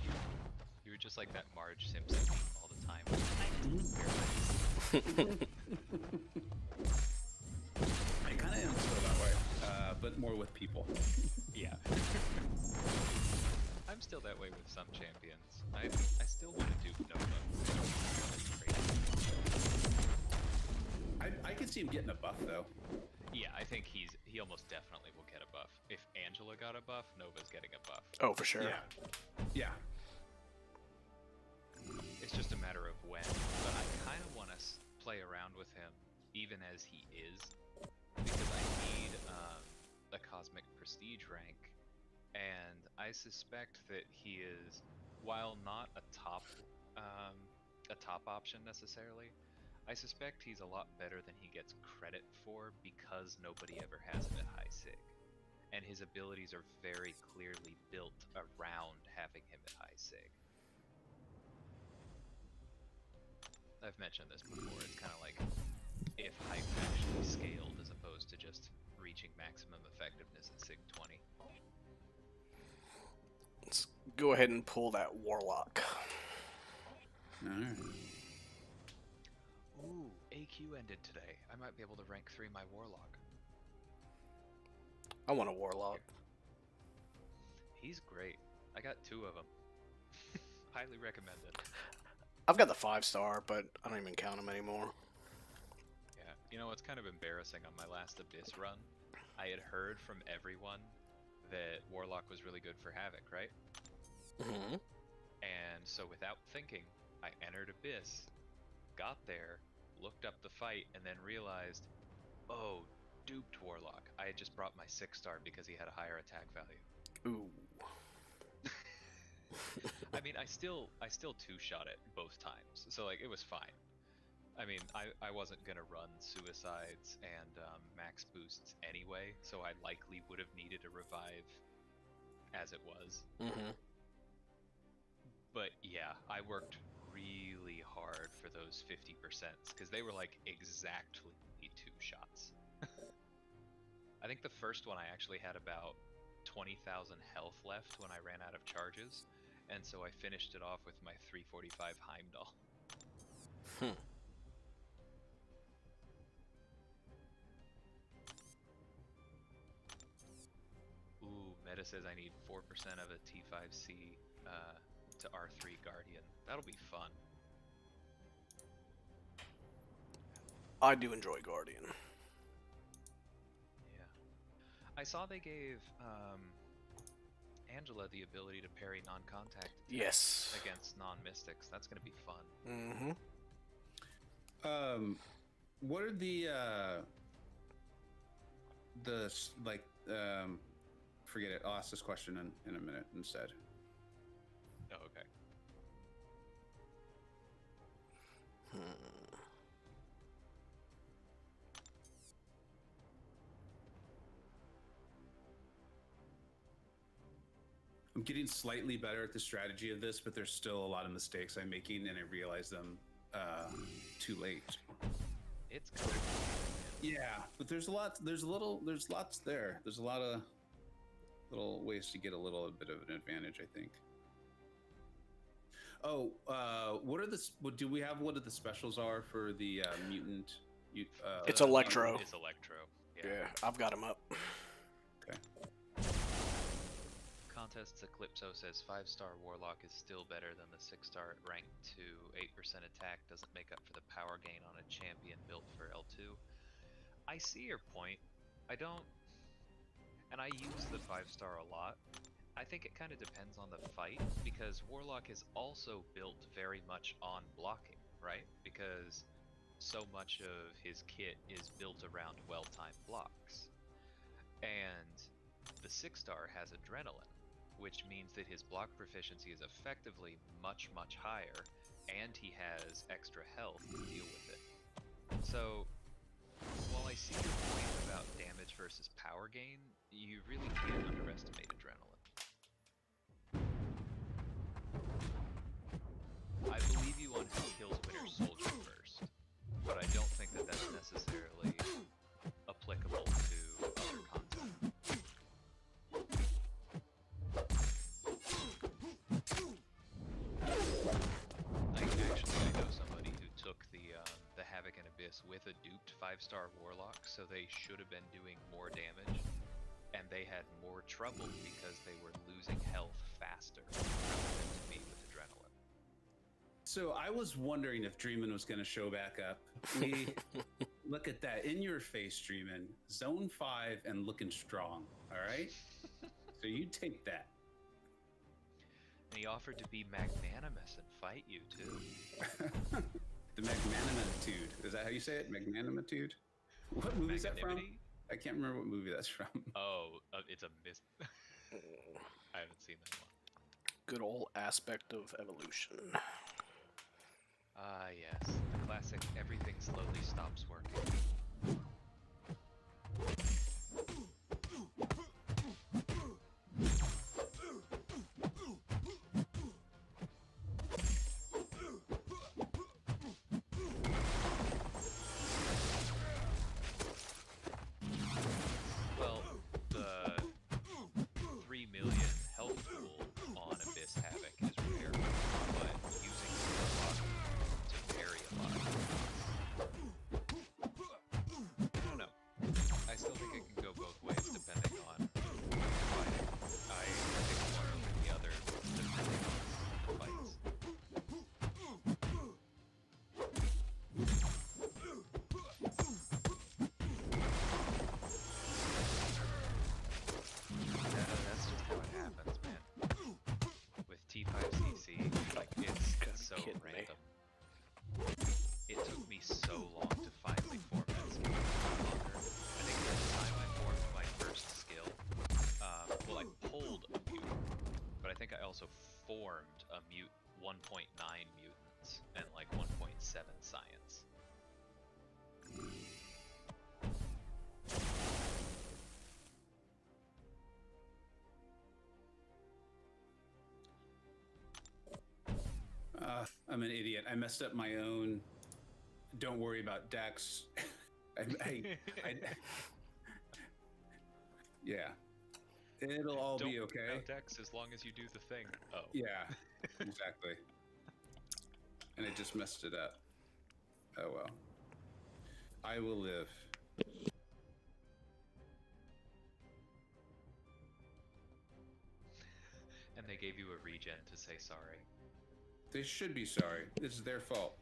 Speaker 3: You were just like that Marge Simpson meme all the time.
Speaker 1: I kind of am still that way, but more with people.
Speaker 3: Yeah. I'm still that way with some champions. I still want to do Nova.
Speaker 1: I could see him getting a buff though.
Speaker 3: Yeah, I think he almost definitely will get a buff. If Angela got a buff, Nova's getting a buff.
Speaker 2: Oh, for sure.
Speaker 1: Yeah.
Speaker 3: It's just a matter of when. But I kind of want to play around with him even as he is, because I need a Cosmic Prestige rank, and I suspect that he is, while not a top option necessarily, I suspect he's a lot better than he gets credit for because nobody ever has him at high sig. And his abilities are very clearly built around having him at high sig. I've mentioned this before, it's kind of like if hype actually scaled as opposed to just reaching maximum effectiveness at sig 20.
Speaker 2: Let's go ahead and pull that Warlock.
Speaker 1: Alright.
Speaker 3: Ooh, AQ ended today. I might be able to rank 3 my Warlock.
Speaker 2: I want a Warlock.
Speaker 3: He's great. I got 2 of them. Highly recommended.
Speaker 2: I've got the 5-star, but I don't even count them anymore.
Speaker 3: Yeah, you know, it's kind of embarrassing. On my last Abyss run, I had heard from everyone that Warlock was really good for Havoc, right?
Speaker 2: Mm-hmm.
Speaker 3: And so without thinking, I entered Abyss, got there, looked up the fight, and then realized, oh, duped Warlock. I had just brought my 6-star because he had a higher attack value.
Speaker 2: Ooh.
Speaker 3: I mean, I still two-shot it both times, so like it was fine. I mean, I wasn't gonna run suicides and max boosts anyway, so I likely would have needed a revive as it was.
Speaker 2: Mm-hmm.
Speaker 3: But yeah, I worked really hard for those 50% because they were like exactly 2 shots. I think the first one I actually had about 20,000 health left when I ran out of charges, and so I finished it off with my 345 Heimdall. Ooh, Meta says I need 4% of a T5C to R3 Guardian. That'll be fun.
Speaker 2: I do enjoy Guardian.
Speaker 3: Yeah. I saw they gave Angela the ability to parry non-contact
Speaker 2: Yes.
Speaker 3: against non-mystics. That's going to be fun.
Speaker 2: Mm-hmm.
Speaker 1: What are the forget it. I'll ask this question in a minute instead.
Speaker 3: Oh, okay.
Speaker 1: I'm getting slightly better at the strategy of this, but there's still a lot of mistakes I'm making, and I realize them too late.
Speaker 3: It's good.
Speaker 1: Yeah, but there's lots there. There's a lot of little ways to get a little bit of an advantage, I think. Oh, what do we have what the specials are for the mutant?
Speaker 2: It's Electro.
Speaker 3: It's Electro.
Speaker 2: Yeah, I've got him up.
Speaker 1: Okay.
Speaker 3: Contests Eclipso says 5-star Warlock is still better than the 6-star at rank 2. 8% attack doesn't make up for the power gain on a champion built for L2. I see your point. I don't, and I use the 5-star a lot. I think it kind of depends on the fight, because Warlock is also built very much on blocking, right? Because so much of his kit is built around well-timed blocks. And the 6-star has Adrenaline, which means that his block proficiency is effectively much, much higher, and he has extra health to deal with it. So, while I see your point about damage versus power gain, you really can't underestimate Adrenaline. I believe you on who kills Winter Soldier first, but I don't think that that's necessarily applicable to other content. I know somebody who took the Havoc and Abyss with a duped 5-star Warlock, so they should have been doing more damage, and they had more trouble because they were losing health faster relative to me with Adrenaline.
Speaker 1: So I was wondering if Dreamin' was going to show back up. Look at that. In your face, Dreamin'. Zone 5 and looking strong. All right? So you take that.
Speaker 3: And he offered to be magnanimous and fight you, too.
Speaker 1: The magnanimitude. Is that how you say it? Magnanimitude? What movie is that from? I can't remember what movie that's from.
Speaker 3: Oh, it's a miss. I haven't seen that one.
Speaker 2: Good old aspect of evolution.
Speaker 3: Ah, yes. The classic everything slowly stops working. Well, the 3 million health pool on Abyss Havoc is rare, but using Warlock to parry a lot. so long to finally form that skill. Longer. I think by the time I formed my first skill, well, I pulled a mute, but I think I also formed a mute 1.9 mutants and like 1.7 science.
Speaker 1: I'm an idiot. I messed up my own. Don't worry about Dex. Yeah. It'll all
Speaker 3: Don't
Speaker 1: be
Speaker 3: worry
Speaker 1: okay.
Speaker 3: about Dex as long as you do the thing. Oh.
Speaker 1: Yeah, exactly. And I just messed it up. Oh well. I will live.
Speaker 3: And they gave you a regen to say sorry.
Speaker 1: They should be sorry. This is their fault.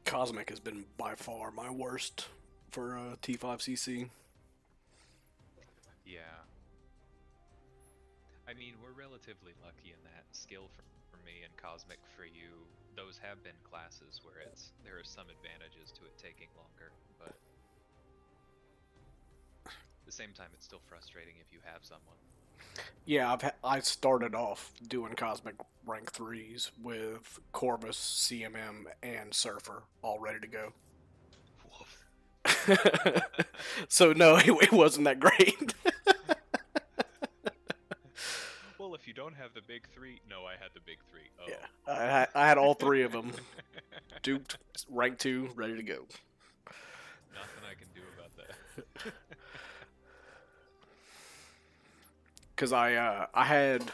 Speaker 2: Cosmic has been by far my worst for T5CC.
Speaker 3: Yeah. I mean, we're relatively lucky in that skill for me and Cosmic for you. Those have been classes where there are some advantages to it taking longer, but at the same time, it's still frustrating if you have someone.
Speaker 2: Yeah, I started off doing Cosmic rank 3s with Corvus, CMM, and Surfer all ready to go.
Speaker 3: Woof.
Speaker 2: So no, it wasn't that great.
Speaker 3: Well, if you don't have the big three, no, I had the big three. Oh.
Speaker 2: Yeah, I had all three of them. Duped, rank 2, ready to go.
Speaker 3: Nothing I can do about that.
Speaker 2: Because I had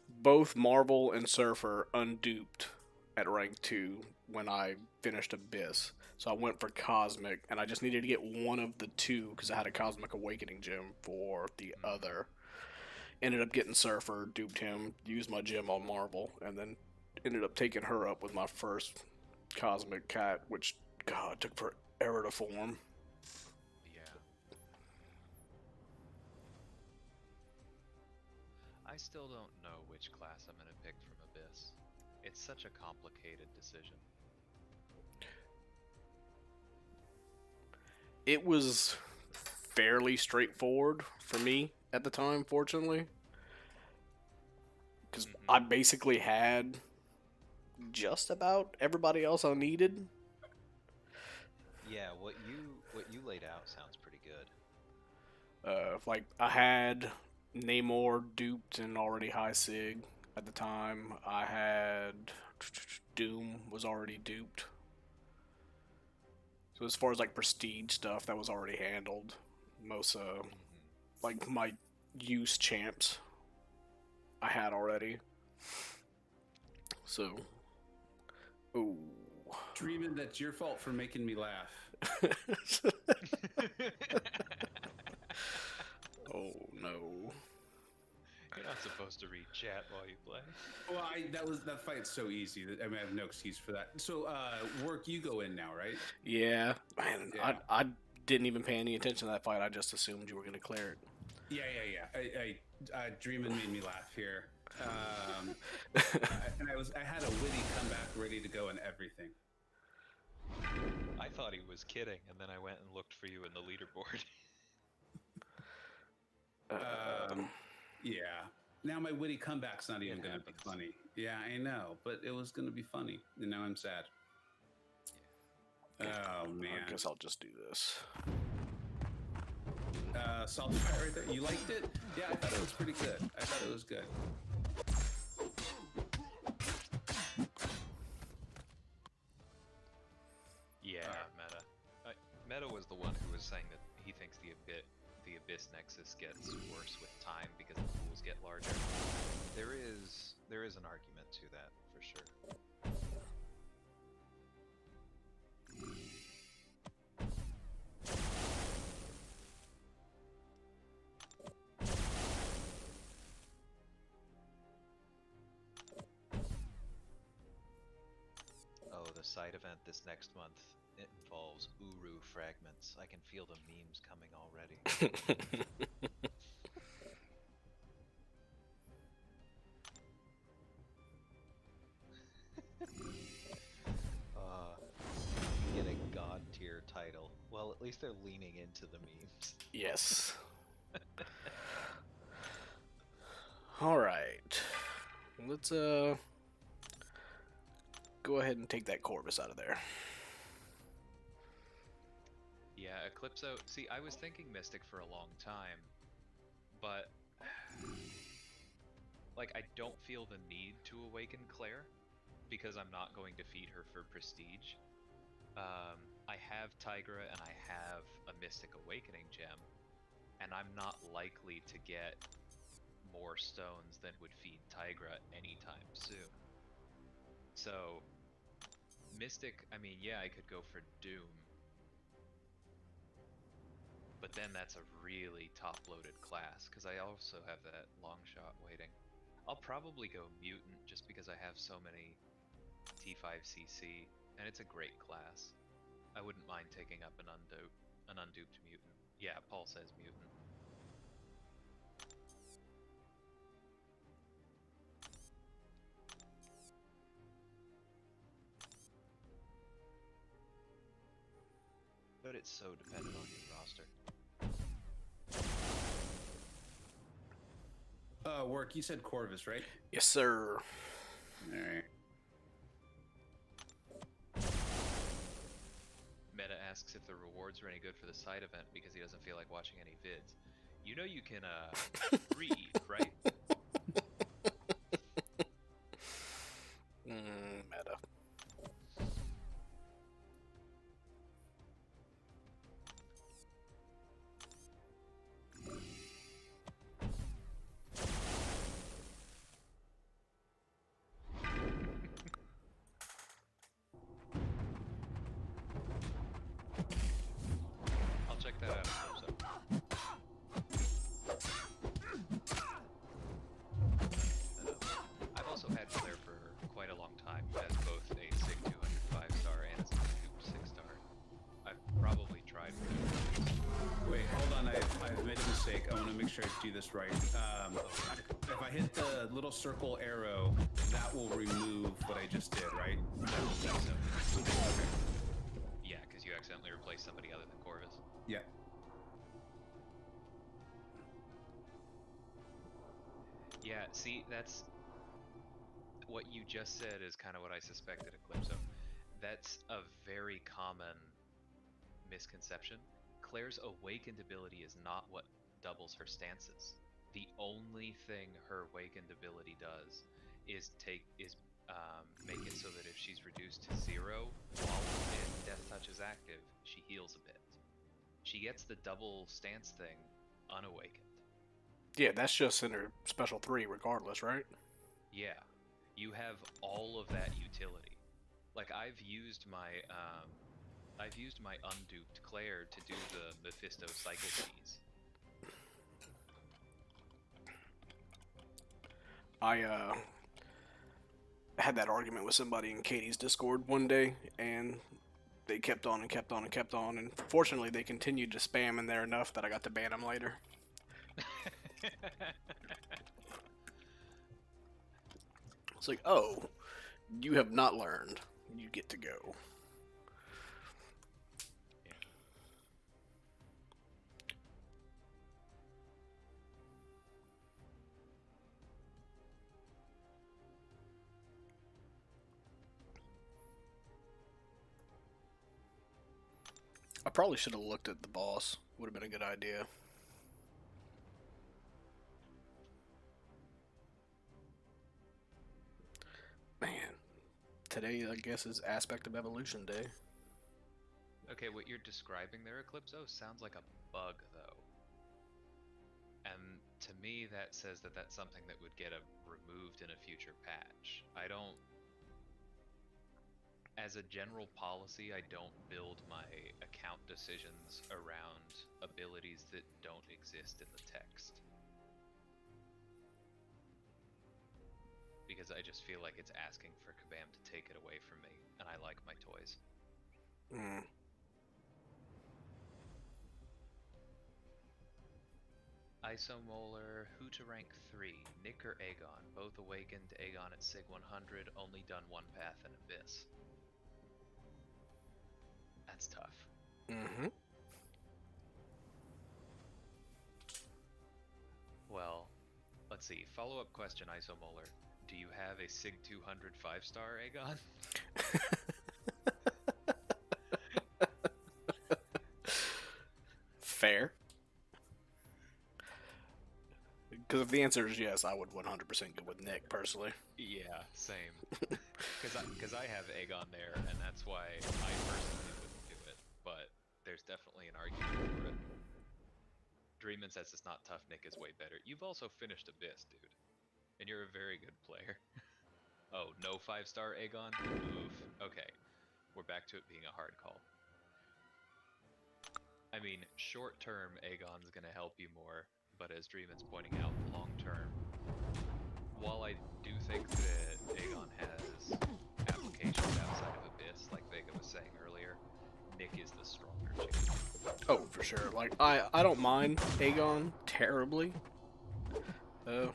Speaker 2: both Marvel and Surfer unduped at rank 2 when I finished Abyss. So I went for Cosmic, and I just needed to get one of the two because I had a Cosmic Awakening gem for the other. Ended up getting Surfer, duped him, used my gem on Marvel, and then ended up taking her up with my first Cosmic Cat, which, God, took forever to form.
Speaker 3: I still don't know which class I'm going to pick from Abyss. It's such a complicated decision.
Speaker 2: It was fairly straightforward for me at the time, fortunately. Because I basically had just about everybody else I needed.
Speaker 4: Yeah, what you laid out sounds pretty good.
Speaker 2: Like, I had Namor duped and already high sig at the time. I had Doom was already duped. So as far as like prestige stuff, that was already handled. Most like my use champs I had already. So ooh.
Speaker 1: Dreaming, that's your fault for making me laugh.
Speaker 2: Oh no.
Speaker 3: You're not supposed to read chat while you play.
Speaker 1: Well, that fight's so easy that I mean I have no excuse for that. So, work, you go in now, right?
Speaker 2: Yeah, man.
Speaker 1: Yeah.
Speaker 2: I didn't even pay any attention to that fight. I just assumed you were gonna clear it.
Speaker 1: Yeah. Dreamin' made me laugh here. And I had a witty comeback ready to go and everything.
Speaker 3: I thought he was kidding, and then I went and looked for you in the leaderboard.
Speaker 1: Yeah. Now my witty comeback's not even going to be funny. Yeah, I know, but it was going to be funny, and now I'm sad. Oh man.
Speaker 2: I guess I'll just do this.
Speaker 1: Salt Fire right there. You liked it? Yeah, I thought it was pretty good. I thought it was good.
Speaker 3: Yeah, Meta. Meta was the one who was saying that he thinks the Abyss Nexus gets worse with time because the pools get larger.
Speaker 4: There is an argument to that for sure. Oh, the side event this next month It involves Uru fragments. I can feel the memes coming already. Get a god tier title. Well, at least they're leaning into the memes.
Speaker 2: Yes. All right. Let's go ahead and take that Corvus out of there.
Speaker 3: Yeah, Eclipso. See, I was thinking Mystic for a long time, but like I don't feel the need to awaken Claire because I'm not going to feed her for prestige. I have Tigra and I have a Mystic Awakening gem, and I'm not likely to get more stones than would feed Tigra anytime soon. So, Mystic, I mean, yeah, I could go for Doom, but then that's a really top-loaded class, because I also have that long shot waiting. I'll probably go Mutant, just because I have so many T5CC, and it's a great class. I wouldn't mind taking up an unduped Mutant. Yeah, Paul says Mutant.
Speaker 4: But it's so dependent on your roster.
Speaker 1: Work, you said Corvus, right?
Speaker 2: Yes, sir.
Speaker 1: Alright.
Speaker 3: Meta asks if the rewards are any good for the side event because he doesn't feel like watching any vids. You know you can read, right?
Speaker 2: Meta.
Speaker 3: I'll check that out. I've also had Claire for quite a long time as both a SIG 200 5-star and as a SIG 6-star. I've probably tried.
Speaker 1: Wait, hold on. I've made a mistake. I want to make sure I do this right. If I hit the little circle arrow, that will remove what I just did, right?
Speaker 3: I don't think so.
Speaker 1: Okay.
Speaker 3: Yeah, because you accidentally replaced somebody other than Corvus.
Speaker 1: Yeah.
Speaker 3: Yeah, see, that's what you just said is kind of what I suspected Eclipso. That's a very common misconception. Claire's awakened ability is not what doubles her stances. The only thing her awakened ability does is make it so that if she's reduced to 0 while Death Touch is active, she heals a bit. She gets the double stance thing unawakened.
Speaker 2: Yeah, that's just in her special 3 regardless, right?
Speaker 3: Yeah, you have all of that utility. Like I've used my unduped Claire to do the Mephisto cycle keys.
Speaker 2: I had that argument with somebody in Katie's Discord one day, and they kept on and kept on and kept on, and fortunately they continued to spam in there enough that I got to ban them later. It's like, oh, you have not learned. You get to go. I probably should have looked at the boss. Would have been a good idea. Man, today I guess is Aspect of Evolution Day.
Speaker 3: Okay, what you're describing there, Eclipso, sounds like a bug, though. And to me, that says that that's something that would get removed in a future patch. I don't... As a general policy, I don't build my account decisions around abilities that don't exist in the text. Because I just feel like it's asking for Kabam to take it away from me, and I like my toys.
Speaker 2: Mm.
Speaker 3: Isomolar, who to rank 3? Nick or Aegon? Both awakened. Aegon at Sig 100, only done one path in Abyss. That's tough.
Speaker 2: Mm-hmm.
Speaker 3: Well, let's see. Follow-up question, Isomolar. Do you have a Sig 200 5-star Aegon?
Speaker 2: Fair. Because if the answer is yes, I would 100% go with Nick, personally.
Speaker 3: Yeah, same. Because I have Aegon there, and that's why I personally wouldn't do it. But there's definitely an argument for it. Dreamin says it's not tough. Nick is way better. You've also finished Abyss, dude, and you're a very good player. Oh, no 5-star Aegon? Oof. Okay, we're back to it being a hard call. I mean, short-term Aegon's gonna help you more, but as Dreamin's pointing out, long-term, while I do think that Aegon has applications outside of Abyss, like Vega was saying earlier, Nick is the stronger champion.
Speaker 2: Oh, for sure. Like, I don't mind Aegon terribly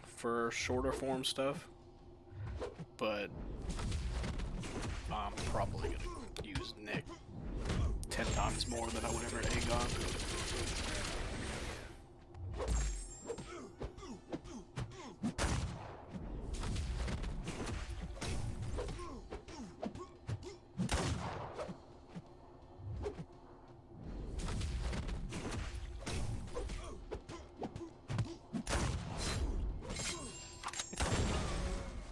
Speaker 2: for shorter form stuff, but I'm probably going to use Nick 10 times more than I would ever Aegon.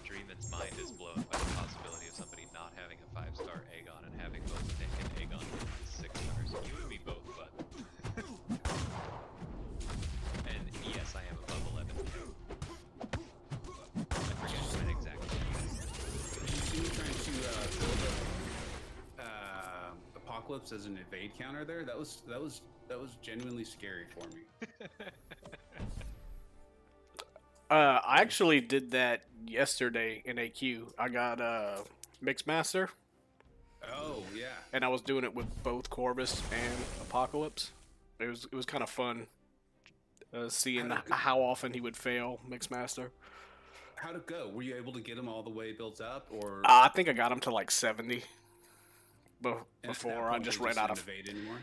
Speaker 3: Dreamin's mind is blown by the possibility of somebody not having a 5-star Aegon and having both Nick and Aegon with 6 stars. You and me both, bud. And yes, I am above 11. I forget when exactly.
Speaker 1: Did you see me trying to build Apocalypse as an evade counter there? That was genuinely scary for me.
Speaker 2: I actually did that yesterday in AQ. I got Mixmaster,
Speaker 1: Oh yeah.
Speaker 2: and I was doing it with both Corvus and Apocalypse. It was kind of fun seeing how often he would fail Mixmaster.
Speaker 1: How'd it go? Were you able to get them all the way built up, or
Speaker 2: I think I got him to like 70
Speaker 1: and at that
Speaker 2: before I
Speaker 1: point
Speaker 2: just
Speaker 1: they
Speaker 2: ran out
Speaker 1: didn't
Speaker 2: of.
Speaker 1: evade anymore?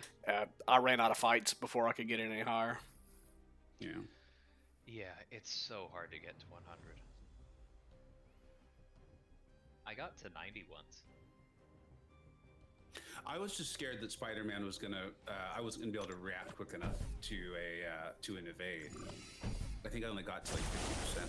Speaker 2: I ran out of fights before I could get it any higher.
Speaker 1: Yeah.
Speaker 3: Yeah, it's so hard to get to 100. I got to 90 once.
Speaker 1: I was just scared that Spider-Man was gonna. I wasn't gonna be able to react quick enough to an evade. I think I only got to like 50%.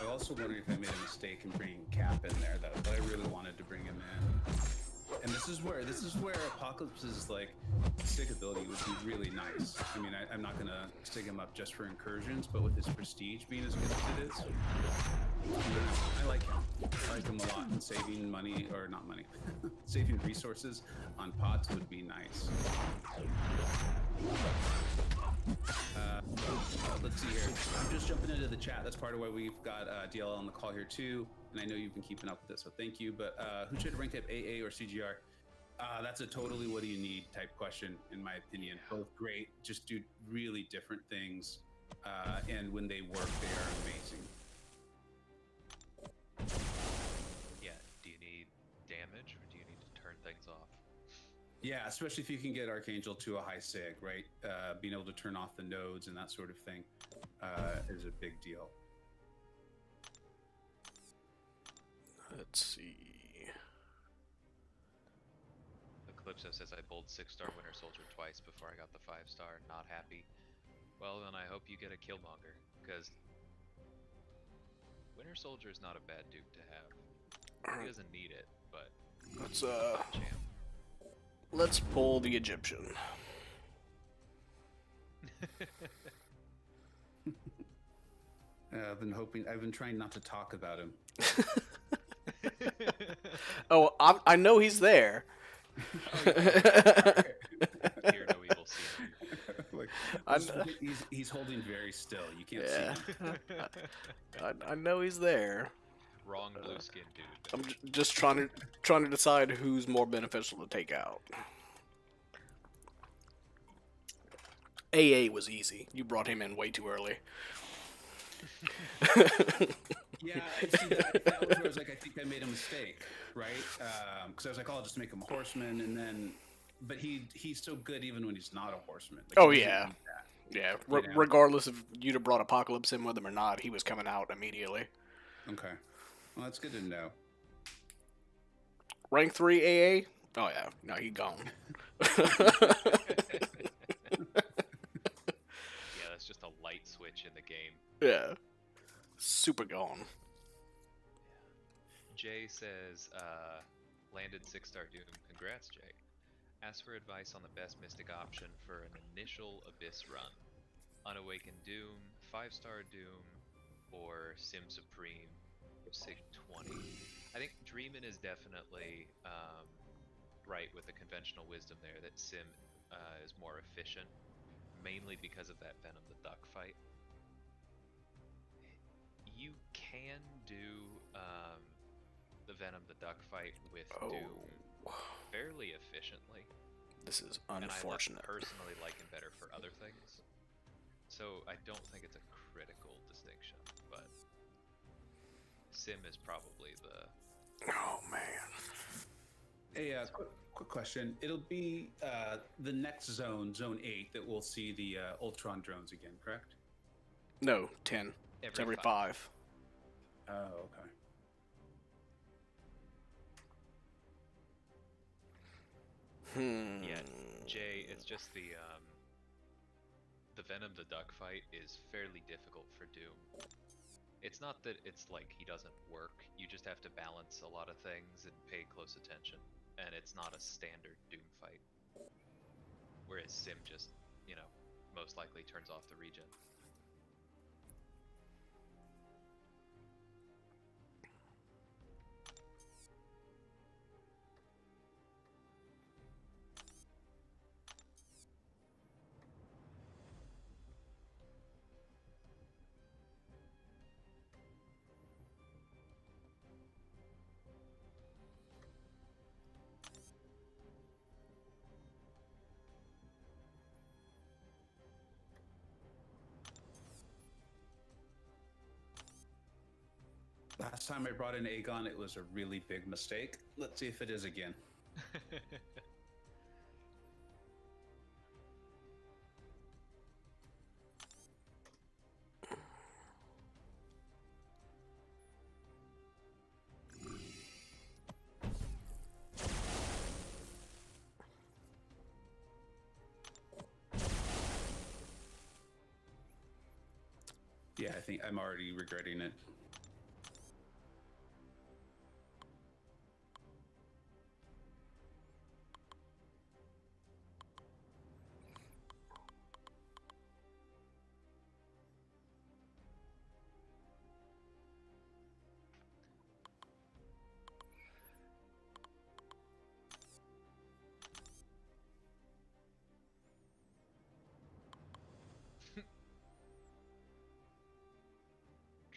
Speaker 1: I also wonder if I made a mistake in bringing Cap in there. That I really wanted to bring him in. And this is where Apocalypse's like stickability would be really nice. I mean, I'm not gonna stick him up just for incursions, but with his prestige being as good as it is, I like him. I like him a lot. And saving money, or not money, saving resources on pots would be nice. Let's see here. I'm just jumping into the chat. That's part of why we've got DLL on the call here too. And I know you've been keeping up with this, so thank you. But who should rank up AA or CGR? That's a totally what do you need type question, in my opinion. Both great, just do really different things. And when they work, they are amazing.
Speaker 3: Yeah, do you need damage or do you need to turn things off?
Speaker 1: Yeah, especially if you can get Archangel to a high sig, right? Being able to turn off the nodes and that sort of thing is a big deal.
Speaker 2: Let's see.
Speaker 3: Eclipso says I pulled 6-star Winter Soldier twice before I got the 5-star. Not happy. Well, then I hope you get a Killmonger, because Winter Soldier is not a bad duke to have. He doesn't need it, but champ.
Speaker 2: Let's pull the Egyptian.
Speaker 1: I've been trying not to talk about him.
Speaker 2: Oh, I know he's there.
Speaker 3: Here
Speaker 1: He's holding very still. You can't
Speaker 2: Yeah.
Speaker 1: see him.
Speaker 2: I know he's there.
Speaker 3: Wrong blue skin dude.
Speaker 2: I'm just trying to decide who's more beneficial to take out. AA was easy. You brought him in way too early.
Speaker 1: Yeah, I see that was where I was like, I think I made a mistake, right? Because I was like, oh, I'll just make him a horseman, and then, but he's so good even when he's not a horseman. Like,
Speaker 2: Oh
Speaker 1: he doesn't
Speaker 2: yeah,
Speaker 1: need that,
Speaker 2: yeah.
Speaker 1: you know?
Speaker 2: Regardless if you'd have brought Apocalypse in with him or not, he was coming out immediately.
Speaker 1: Okay, well that's good to know.
Speaker 2: Rank 3 AA? Oh yeah, no, he gone.
Speaker 3: Yeah, that's just a light switch in the game.
Speaker 2: Yeah, super gone.
Speaker 3: Jay says, landed 6-star Doom. Congrats, Jay. Ask for advice on the best Mystic option for an initial Abyss run. Unawakened Doom, 5-star Doom, or Sim Supreme, Sig 20. I think Dreamin' is definitely right with the conventional wisdom there that Sim is more efficient, mainly because of that Venom the Duck fight. You can do the Venom the Duck fight with Doom fairly efficiently.
Speaker 2: This is
Speaker 3: And
Speaker 2: unfortunate.
Speaker 3: I personally like him better for other things. So I don't think it's a critical distinction, but Sim is probably the...
Speaker 2: Oh man.
Speaker 1: Hey, quick question. It'll be the next zone 8, that we'll see the Ultron drones again, correct?
Speaker 2: No, 10. It's every 5.
Speaker 1: Oh, okay.
Speaker 3: Yeah, Jay, it's just the Venom the Duck fight is fairly difficult for Doom. It's not that it's like he doesn't work, you just have to balance a lot of things and pay close attention, and it's not a standard Doom fight. Whereas Sim just, most likely turns off the regen.
Speaker 1: Last time I brought in Aegon, it was a really big mistake. Let's see if it is again. Yeah, I think I'm already regretting it.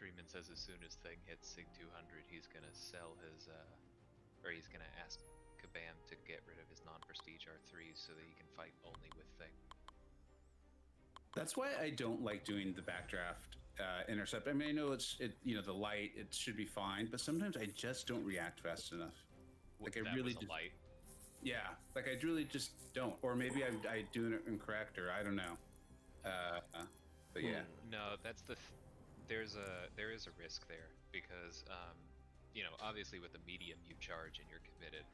Speaker 3: Dreamin' says as soon as Thing hits Sig 200, he's gonna sell his, or he's gonna ask Kabam to get rid of his non-prestige R3s so that he can fight only with Thing.
Speaker 1: That's why I don't like doing the backdraft intercept. I mean, I know the light, it should be fine, but sometimes I just don't react fast enough. Like
Speaker 3: That
Speaker 1: I really
Speaker 3: was a
Speaker 1: just,
Speaker 3: light.
Speaker 1: yeah, like I really just don't, or maybe I doing it incorrect, or I don't know. But yeah,
Speaker 3: No, that's there is a risk there because obviously with a medium you charge and you're committed,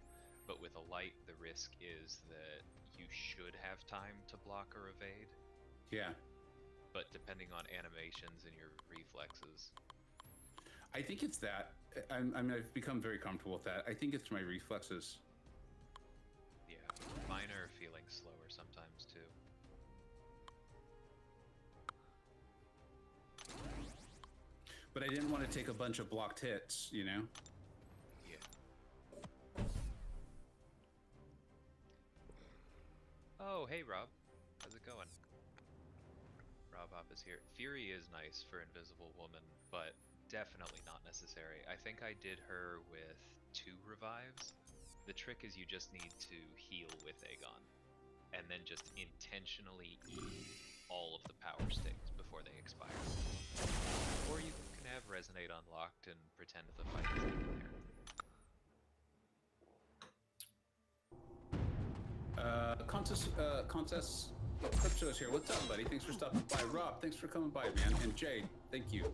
Speaker 3: but with a light the risk is that you should have time to block or evade.
Speaker 1: yeah.
Speaker 3: But depending on animations and your reflexes.
Speaker 1: I think it's that. I've become very comfortable with that. I think it's my reflexes.
Speaker 3: Yeah, mine are feeling slower sometimes too.
Speaker 1: But I didn't want to take a bunch of blocked hits,
Speaker 3: Yeah. Oh, hey Rob. How's it going? Rob Hop is here. Fury is nice for Invisible Woman, but definitely not necessary. I think I did her with 2 revives. The trick is you just need to heal with Aegon, and then just intentionally eat all of the power sticks before they expire. Or you can have Resonate unlocked and pretend the fight is even there.
Speaker 1: Contest Crypto is here. What's up, buddy? Thanks for stopping by. Rob, thanks for coming by, man. And Jade, thank you.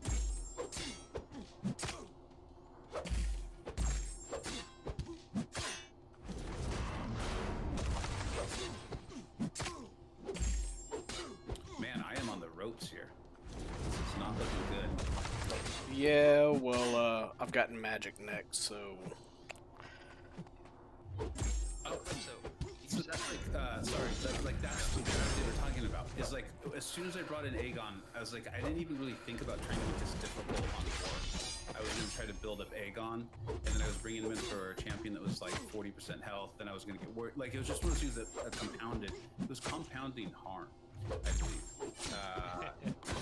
Speaker 1: Man, I am on the ropes here. This is not looking good.
Speaker 2: Yeah, well, I've gotten magic next, so.
Speaker 1: Oh, so that's like that's what they were talking about. Is like as soon as I brought in Aegon, I was like, I didn't even really think about trying to make this difficult on war. I was going to try to build up Aegon, and then I was bringing him in for a champion that was like 40% health. Then I was going to get worried. Like it was just one of those things that compounded. It was compounding harm, I believe.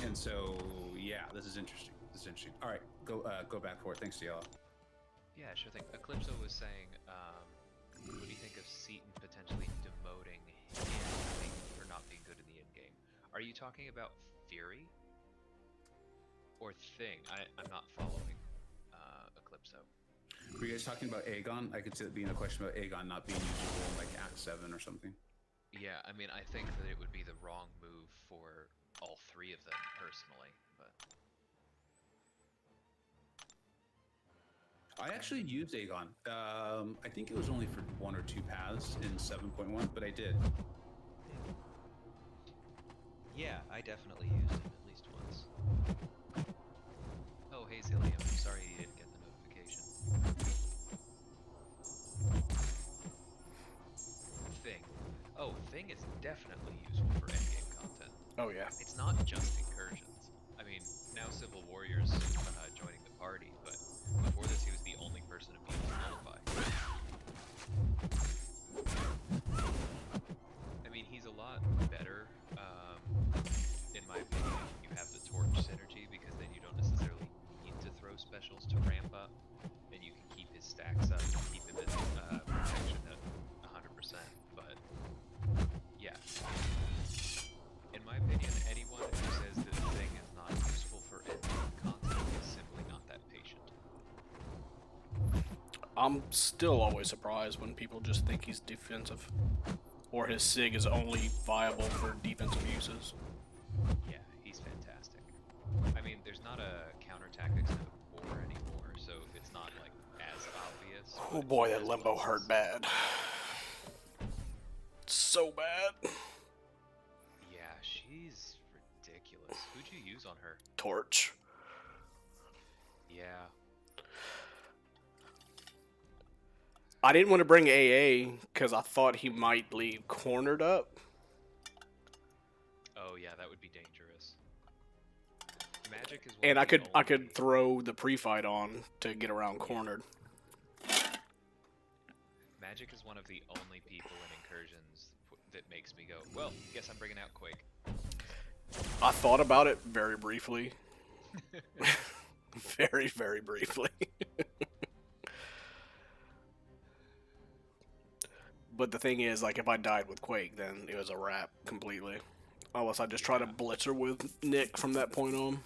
Speaker 1: And so yeah, this is interesting. This is interesting. All right, go back for it. Thanks, Ciela.
Speaker 3: Yeah, sure thing. Eclipso was saying, what do you think of Seaton potentially demoting him for not being good in the end game? Are you talking about Fury or Thing? I'm not following Eclipso.
Speaker 1: Were you guys talking about Aegon? I could see it being a question about Aegon not being usable in like Act 7 or something.
Speaker 3: Yeah, I mean, I think that it would be the wrong move for all 3 of them personally, but.
Speaker 1: I actually used Aegon. I think it was only for 1 or 2 paths in 7.1, but I did.
Speaker 4: Yeah, I definitely used him at least once.
Speaker 3: Oh, hey Zillium, sorry you didn't get the notification. Thing. Oh, Thing is definitely useful for endgame content.
Speaker 2: Oh, yeah.
Speaker 3: It's not just incursions. I mean, now Civil Warrior's joining the party, but before this he was the only person to be able to nullify. I mean, he's a lot better, in my opinion, if you have the torch synergy, because then you don't necessarily need to throw specials to ramp up, and you can keep his stacks up and keep him in protection at 100%, but yeah. In my opinion, anyone who says that the thing is not useful for endgame content is simply not that patient.
Speaker 2: I'm still always surprised when people just think he's defensive. Or his SIG is only viable for defensive uses.
Speaker 3: Yeah, he's fantastic. I mean, there's not a counter-tactics mode in war anymore, so it's not, like, as obvious.
Speaker 2: Oh
Speaker 3: but
Speaker 2: boy,
Speaker 3: he
Speaker 2: that
Speaker 3: has
Speaker 2: limbo
Speaker 3: pluses.
Speaker 2: hurt bad. So bad.
Speaker 3: Yeah, she's ridiculous. Who'd you use on her?
Speaker 2: Torch.
Speaker 3: Yeah.
Speaker 2: I didn't want to bring AA because I thought he might leave cornered up.
Speaker 3: Oh yeah, that would be dangerous. Magic is one
Speaker 2: And
Speaker 3: of
Speaker 2: I
Speaker 3: the
Speaker 2: could
Speaker 3: only...
Speaker 2: throw the pre-fight on to get around cornered.
Speaker 3: Magic is one of the only people in incursions that makes me go, well, guess I'm bringing out Quake.
Speaker 2: I thought about it very briefly. Very, very briefly. But the thing is, like, if I died with Quake, then it was a wrap completely. Unless I just try to blitz her with Nick from that point on.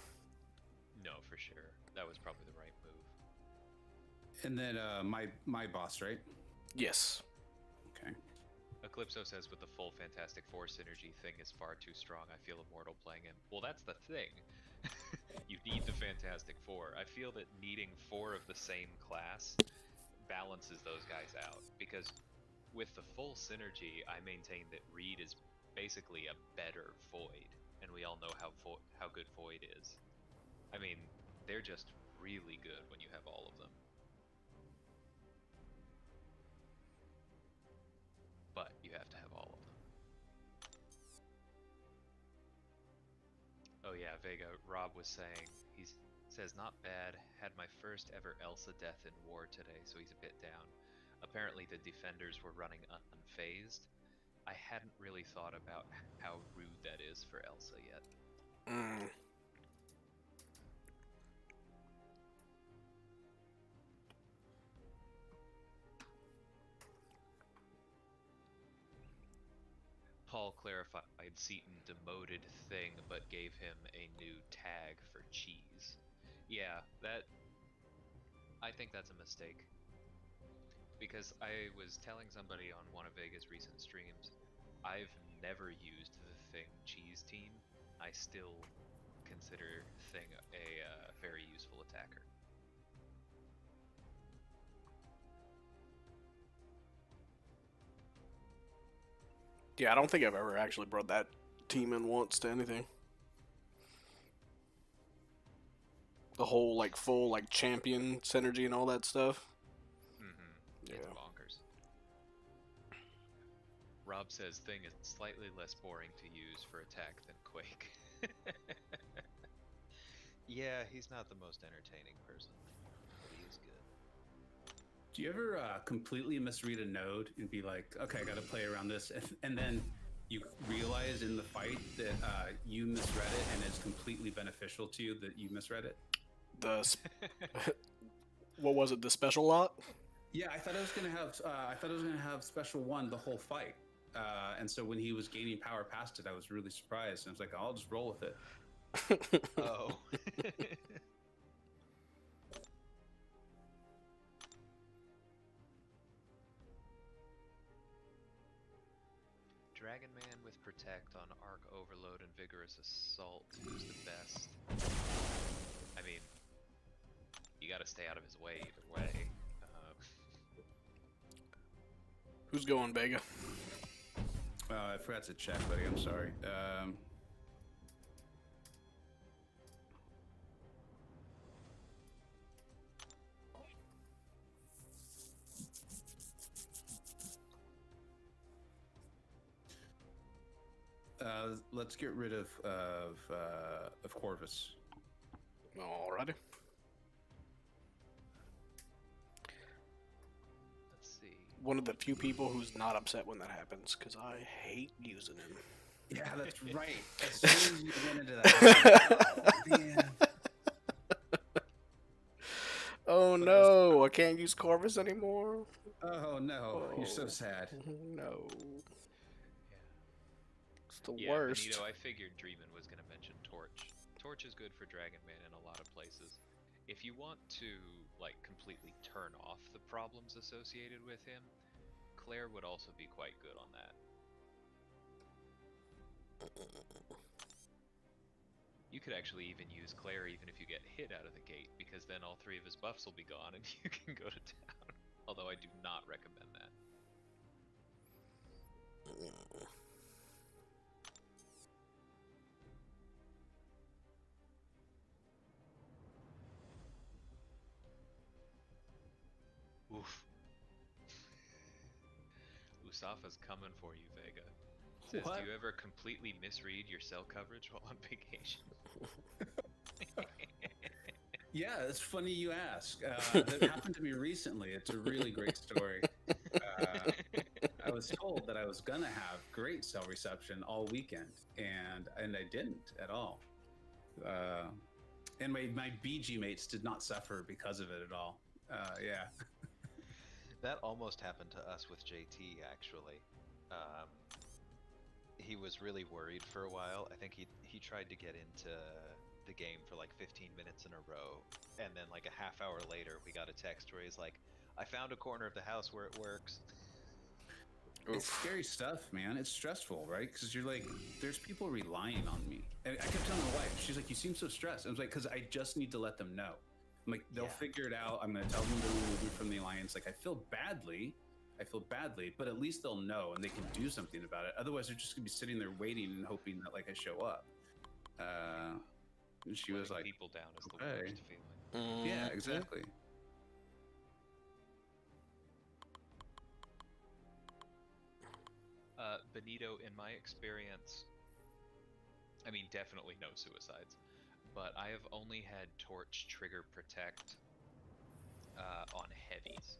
Speaker 3: No, for sure. That was probably the right move.
Speaker 1: And then my boss, right?
Speaker 2: Yes.
Speaker 1: Okay.
Speaker 3: Eclipso says with the full Fantastic Four synergy, Thing is far too strong. I feel immortal playing him. Well, that's the thing. You need the Fantastic Four. I feel that needing 4 of the same class balances those guys out, because with the full synergy, I maintain that Reed is basically a better Void, and we all know how good Void is. I mean, they're just really good when you have all of them. But you have to have all of them. Oh yeah, Vega, Rob was saying, he says, not bad, had my first ever Elsa death in war today, so he's a bit down. Apparently the defenders were running unfazed. I hadn't really thought about how rude that is for Elsa yet.
Speaker 2: Mm.
Speaker 3: Paul clarified Seaton demoted Thing, but gave him a new tag for cheese. Yeah, I think that's a mistake. Because I was telling somebody on one of Vega's recent streams, I've never used the Thing cheese team. I still consider Thing a very useful attacker.
Speaker 2: Yeah, I don't think I've ever actually brought that team in once to anything. The whole like full like champion synergy and all that stuff.
Speaker 3: Mm-hmm.
Speaker 2: Yeah.
Speaker 3: It's bonkers. Rob says Thing is slightly less boring to use for attack than Quake.
Speaker 4: Yeah, he's not the most entertaining person, but he is good.
Speaker 1: Do you ever completely misread a node and be like, okay, I got to play around this, and then you realize in the fight that you misread it and it's completely beneficial to you that you misread it?
Speaker 2: What was it? The special lot?
Speaker 1: Yeah, I thought I was gonna have special one the whole fight, and so when he was gaining power past it, I was really surprised. And I was like, I'll just roll with it.
Speaker 4: Oh.
Speaker 3: Dragon Man with Protect on Arc Overload and Vigorous Assault. Who's the best? I mean, you gotta stay out of his way either way.
Speaker 2: Who's going, Vega?
Speaker 1: I forgot to check, buddy. I'm sorry. Let's get rid of Corvus.
Speaker 2: Alrighty.
Speaker 3: Let's see.
Speaker 2: One of the few people who's not upset when that happens, because I hate using him.
Speaker 1: Yeah, that's right. As soon as you went into that, oh, man.
Speaker 2: Oh no, I can't use Corvus anymore.
Speaker 1: Oh no, you're so
Speaker 2: Oh.
Speaker 1: sad.
Speaker 2: No. It's the
Speaker 3: Yeah,
Speaker 2: worst.
Speaker 3: Benito, I figured Dreamin was going to mention Torch. Torch is good for Dragon Man in a lot of places. If you want to, like, completely turn off the problems associated with him, Claire would also be quite good on that. You could actually even use Claire even if you get hit out of the gate, because then all three of his buffs will be gone and you can go to town. Although I do not recommend that. Oof. Usafa's coming for you, Vega. Says,
Speaker 1: What?
Speaker 3: do you ever completely misread your cell coverage while on vacation?
Speaker 1: Yeah, it's funny you ask. That happened to me recently. It's a really great story. I was told that I was gonna have great cell reception all weekend, and I didn't at all. And my BG mates did not suffer because of it at all. Yeah.
Speaker 4: That almost happened to us with JT, actually. He was really worried for a while. I think he tried to get into the game for like 15 minutes in a row, and then like a half hour later, we got a text where he's like, "I found a corner of the house where it works."
Speaker 1: It's scary stuff, man. It's stressful, right? Because you're like, there's people relying on me. And I kept telling my wife, she's like, you seem so stressed. I was like, because I just need to let them know. I'm like, they'll figure it out. I'm going to tell them to remove me from the alliance. Like, I feel badly, but at least they'll know and they can do something about it. Otherwise, they're just going to be sitting there waiting and hoping that, like, I show up. And she was like,
Speaker 3: people down is the
Speaker 1: okay.
Speaker 3: worst feeling.
Speaker 1: Yeah, exactly.
Speaker 3: Benito, in my experience, I mean, definitely no suicides, but I have only had Torch trigger Protect on heavies.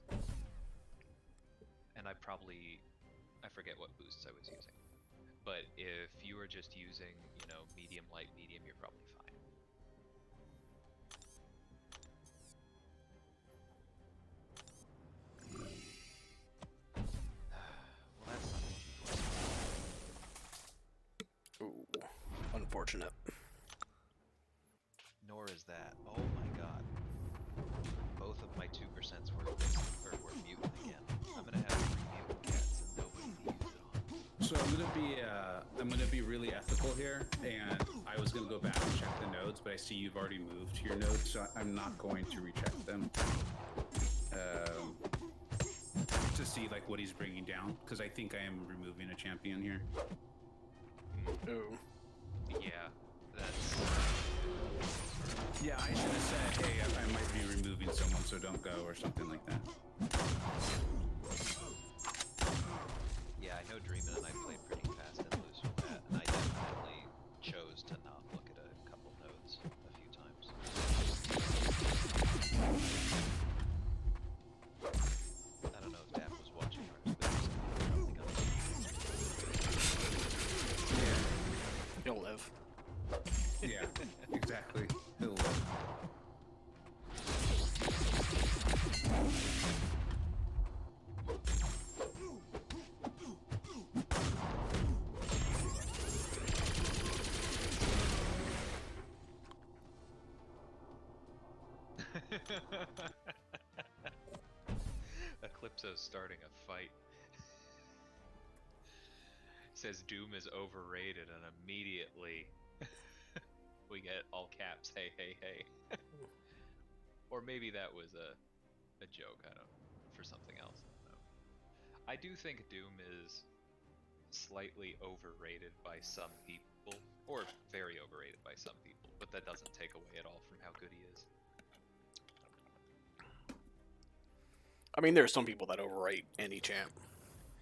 Speaker 3: And I forget what boosts I was using. But if you are just using, medium, light, medium, you're probably fine.
Speaker 4: Well, that's not
Speaker 2: Ooh, unfortunate.
Speaker 4: Nor is that. Oh my god. Both of my 2% were mutant again. I'm gonna have 3 mutant cats and nobody to use it on.
Speaker 1: So I'm gonna be really ethical here, and I was gonna go back and check the nodes, but I see you've already moved to your nodes, so I'm not going to recheck them. To see like what he's bringing down, because I think I am removing a champion here.
Speaker 2: Ooh.
Speaker 3: Yeah, that's.
Speaker 1: Yeah, I should have said, hey, I might be removing someone, so don't go, or something like that.
Speaker 4: Yeah, I know Dreamin' and I played pretty fast and loose with that, and I definitely chose to not look at a couple nodes a few times. I don't know if Dap was watching ours, but he was probably gonna.
Speaker 2: He'll live.
Speaker 1: Yeah, exactly. He'll live.
Speaker 3: Eclipso's starting a fight. Says Doom is overrated, and immediately we get all caps. Hey, hey, hey. Or maybe that was a joke. I don't for something else. I don't know. I do think Doom is slightly overrated by some people, or very overrated by some people, but that doesn't take away at all from how good he is.
Speaker 2: I mean, there are some people that overrate any champ.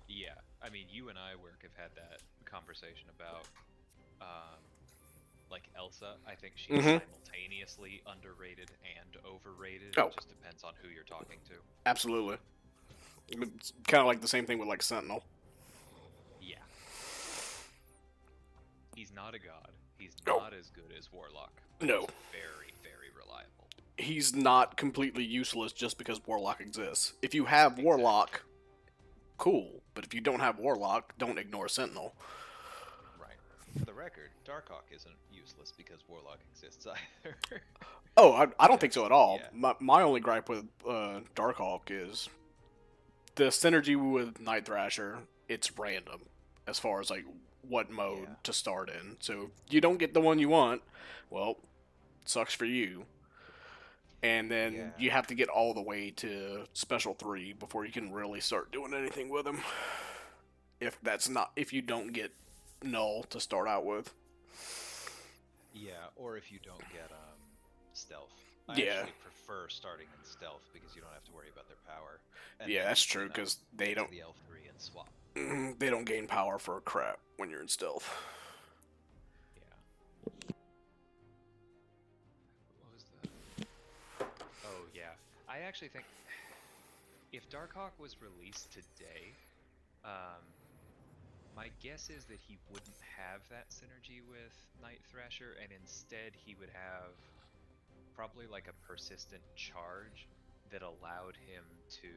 Speaker 3: Yeah, I mean, you and I, Work, have had that conversation about, like Elsa. I think she's simultaneously underrated and overrated.
Speaker 2: Oh.
Speaker 3: It just depends on who you're talking to.
Speaker 2: Absolutely. It's kind of like the same thing with like Sentinel.
Speaker 3: Yeah. He's not a god. He's
Speaker 2: No.
Speaker 3: not as good as Warlock.
Speaker 2: No.
Speaker 3: He's very, very reliable.
Speaker 2: He's not completely useless just because Warlock exists. If you have Warlock, cool. But if you don't have Warlock, don't ignore Sentinel.
Speaker 4: Right. For the record, Darkhawk isn't useless because Warlock exists either.
Speaker 2: Oh, I don't think so at all.
Speaker 4: Yeah.
Speaker 2: My only gripe with Darkhawk is the synergy with Night Thrasher. It's random as far as like what mode to start in. So if you don't get the one you want, well, sucks for you. And then you have to get all the way to Special 3 before you can really start doing anything with him. If you don't get Null to start out with.
Speaker 4: Yeah, or if you don't get stealth. I
Speaker 2: Yeah.
Speaker 4: actually prefer starting in stealth because you don't have to worry about their power. And
Speaker 2: Yeah,
Speaker 4: then
Speaker 2: that's
Speaker 4: you
Speaker 2: true,
Speaker 4: can,
Speaker 2: 'cause they
Speaker 4: get to
Speaker 2: don't-
Speaker 4: the L3 and swap.
Speaker 2: They don't gain power for crap when you're in stealth.
Speaker 3: Yeah. What was the... Oh, yeah. I actually think if Darkhawk was released today, my guess is that he wouldn't have that synergy with Night Thrasher, and instead he would have probably like a persistent charge that allowed him to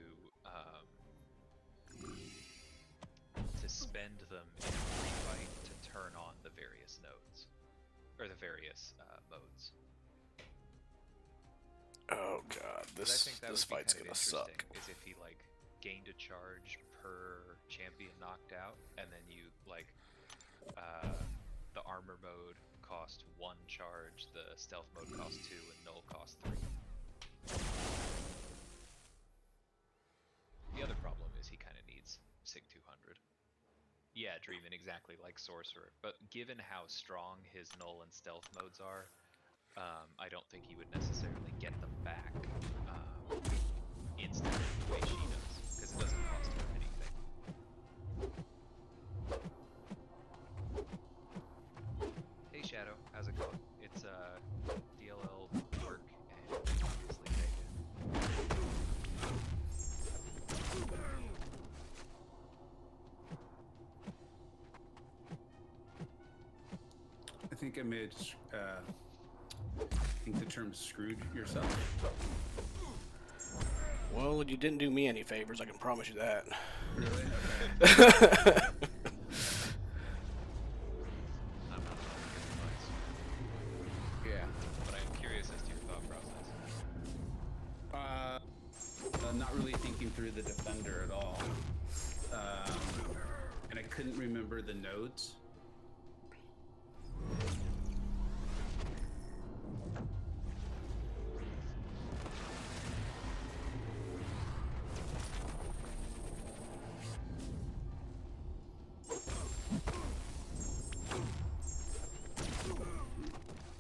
Speaker 3: spend them in a free fight to turn on the various nodes, or the various modes.
Speaker 2: Oh god,
Speaker 3: I
Speaker 2: this
Speaker 3: think that
Speaker 2: this
Speaker 3: would be
Speaker 2: fight's
Speaker 3: kind of
Speaker 2: gonna
Speaker 3: interesting,
Speaker 2: suck.
Speaker 3: is if he like gained a charge per champion knocked out, and then you like the armor mode cost 1 charge, the stealth mode cost 2, and null cost 3. The other problem is he kind of needs Sig 200. Yeah, Dreamin' exactly like Sorcerer, but given how strong his null and stealth modes are, I don't think he would necessarily get them back instantly the way she does, because it doesn't cost her anything. Hey Shadow, how's it going? It's DLL Work and obviously Vega.
Speaker 1: think I made. I think the term "screwed yourself."
Speaker 2: Well, you didn't do me any favors. I can promise you that.
Speaker 1: Really? Okay.
Speaker 3: I'm not trying to give advice,
Speaker 1: Yeah.
Speaker 3: but I'm curious as to your thought process.
Speaker 1: Not really thinking through the defender at all, and I couldn't remember the nodes.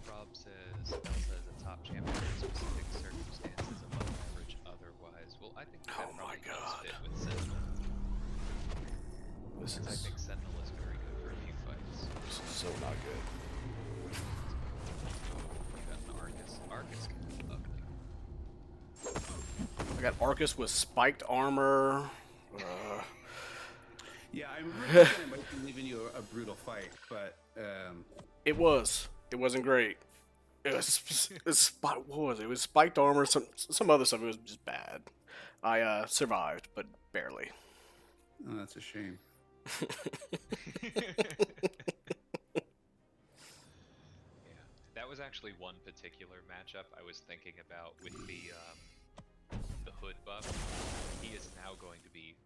Speaker 3: Rob says Elsa is a top champion in specific circumstances, above average otherwise. Well, I think that
Speaker 2: Oh my
Speaker 3: probably does
Speaker 2: God.
Speaker 3: fit with Sentinel.
Speaker 2: This
Speaker 3: Because I
Speaker 2: is
Speaker 3: think Sentinel is very good for a few fights.
Speaker 2: so not good.
Speaker 3: You got an Arcus. Arcus can be ugly.
Speaker 2: I got Arcus with spiked armor.
Speaker 1: Yeah, I'm really thinking I might be leaving you a brutal fight, but
Speaker 2: It wasn't great. It was what was it? It was spiked armor. Some other stuff. It was just bad. I survived, but barely.
Speaker 1: oh, that's a shame.
Speaker 3: Yeah, that was actually one particular matchup I was thinking about with the hood buff. He is now going to be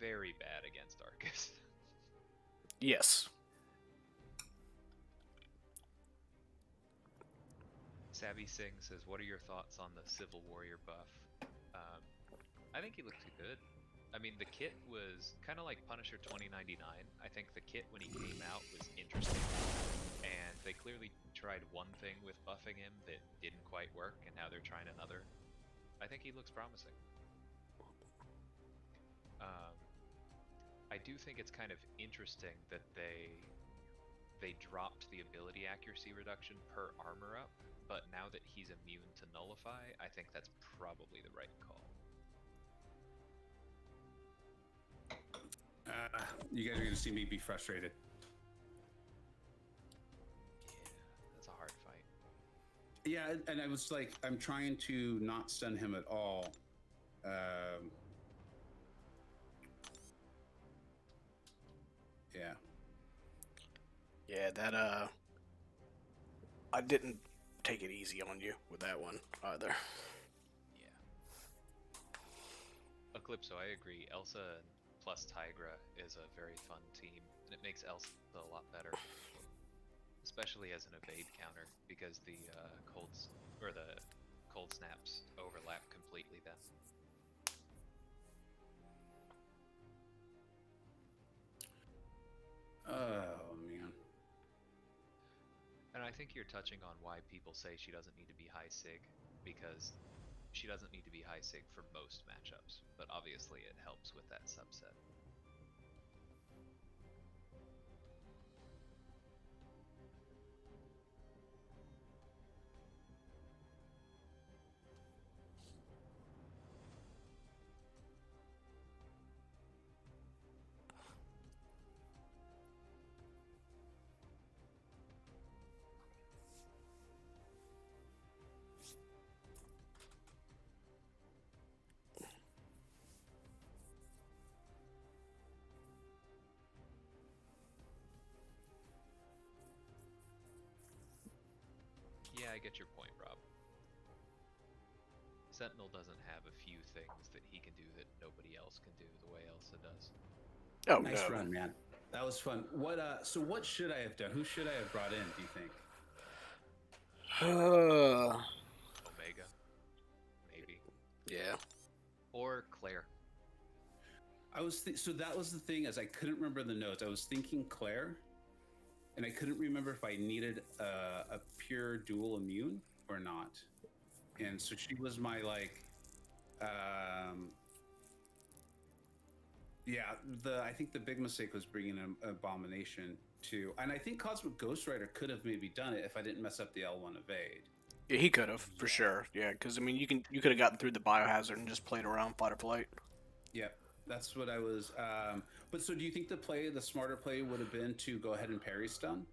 Speaker 3: very bad against Arcus.
Speaker 2: Yes.
Speaker 3: Savvy Singh says, "What are your thoughts on the Civil Warrior buff?" I think he looked good. I mean, the kit was kind of like Punisher 2099. I think the kit when he came out was interesting, and they clearly tried one thing with buffing him that didn't quite work, and now they're trying another. I think he looks promising. I do think it's kind of interesting that they dropped the ability accuracy reduction per armor up, but now that he's immune to nullify, I think that's probably the right call.
Speaker 1: You guys are gonna see me be frustrated.
Speaker 3: Yeah, that's a hard fight.
Speaker 1: Yeah, and I was like, I'm trying to not stun him at all. Yeah.
Speaker 2: Yeah, that I didn't take it easy on you with that one either.
Speaker 3: Yeah. Eclipso, I agree. Elsa plus Tigra is a very fun team, and it makes Elsa a lot better, especially as an evade counter, because the cold snaps overlap completely then.
Speaker 1: Oh man.
Speaker 3: And I think you're touching on why people say she doesn't need to be high sig, because she doesn't need to be high sig for most matchups, but obviously it helps with that subset. Yeah, I get your point, Rob. Sentinel doesn't have a few things that he can do that nobody else can do the way Elsa does.
Speaker 2: Oh
Speaker 1: Nice
Speaker 2: no.
Speaker 1: run, man. That was fun. What so what should I have done? Who should I have brought in, do you think?
Speaker 3: Omega, maybe.
Speaker 2: Yeah.
Speaker 3: Or Claire.
Speaker 1: So that was the thing, as I couldn't remember the notes. I was thinking Claire, and I couldn't remember if I needed a pure dual immune or not. And so she was my like, I think the big mistake was bringing an Abomination to, and I think Cosmic Ghost Rider could have maybe done it if I didn't mess up the L1 evade.
Speaker 2: Yeah, he could have for sure. Yeah, because I mean, you could have gotten through the biohazard and just played around fight or flight.
Speaker 1: Yep, that's what I was. But so, do you think the smarter play would have been to go ahead and parry stun?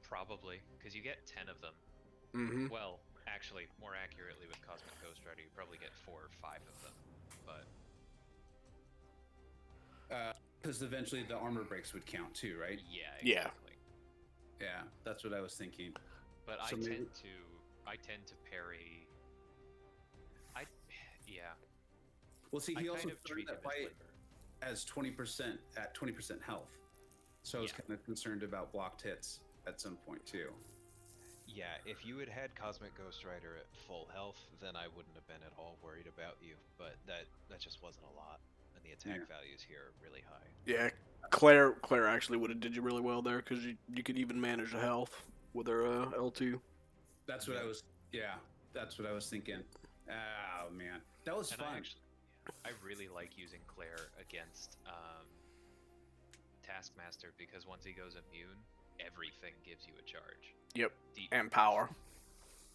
Speaker 3: Probably, because you get 10 of them.
Speaker 2: Mm-hmm.
Speaker 3: Well, actually, more accurately, with Cosmic Ghost Rider, you probably get 4 or 5 of them. But
Speaker 1: Because eventually the armor breaks would count too, right?
Speaker 3: yeah,
Speaker 2: Yeah.
Speaker 3: exactly.
Speaker 1: Yeah, that's what I was thinking.
Speaker 3: But
Speaker 1: So
Speaker 3: I
Speaker 1: maybe-
Speaker 3: tend to parry. Yeah.
Speaker 1: Well, see,
Speaker 3: I
Speaker 1: he
Speaker 3: kind
Speaker 1: also
Speaker 3: of
Speaker 1: started
Speaker 3: treat him
Speaker 1: that fight
Speaker 3: as
Speaker 1: as 20% at 20% health. So I was
Speaker 3: Yeah.
Speaker 1: kind of concerned about blocked hits at some point too.
Speaker 4: Yeah, if you had had Cosmic Ghost Rider at full health, then I wouldn't have been at all worried about you. But that just wasn't a lot, and the attack values here are really high.
Speaker 2: Yeah, Claire actually would have did you really well there because you could even manage the health with her L2.
Speaker 1: That's what I was. Yeah, that's what I was thinking. Oh man, that was
Speaker 3: And
Speaker 1: fun.
Speaker 3: I really like using Claire against Taskmaster, because once he goes immune, everything gives you a charge.
Speaker 2: Yep,
Speaker 3: Deep.
Speaker 2: and power.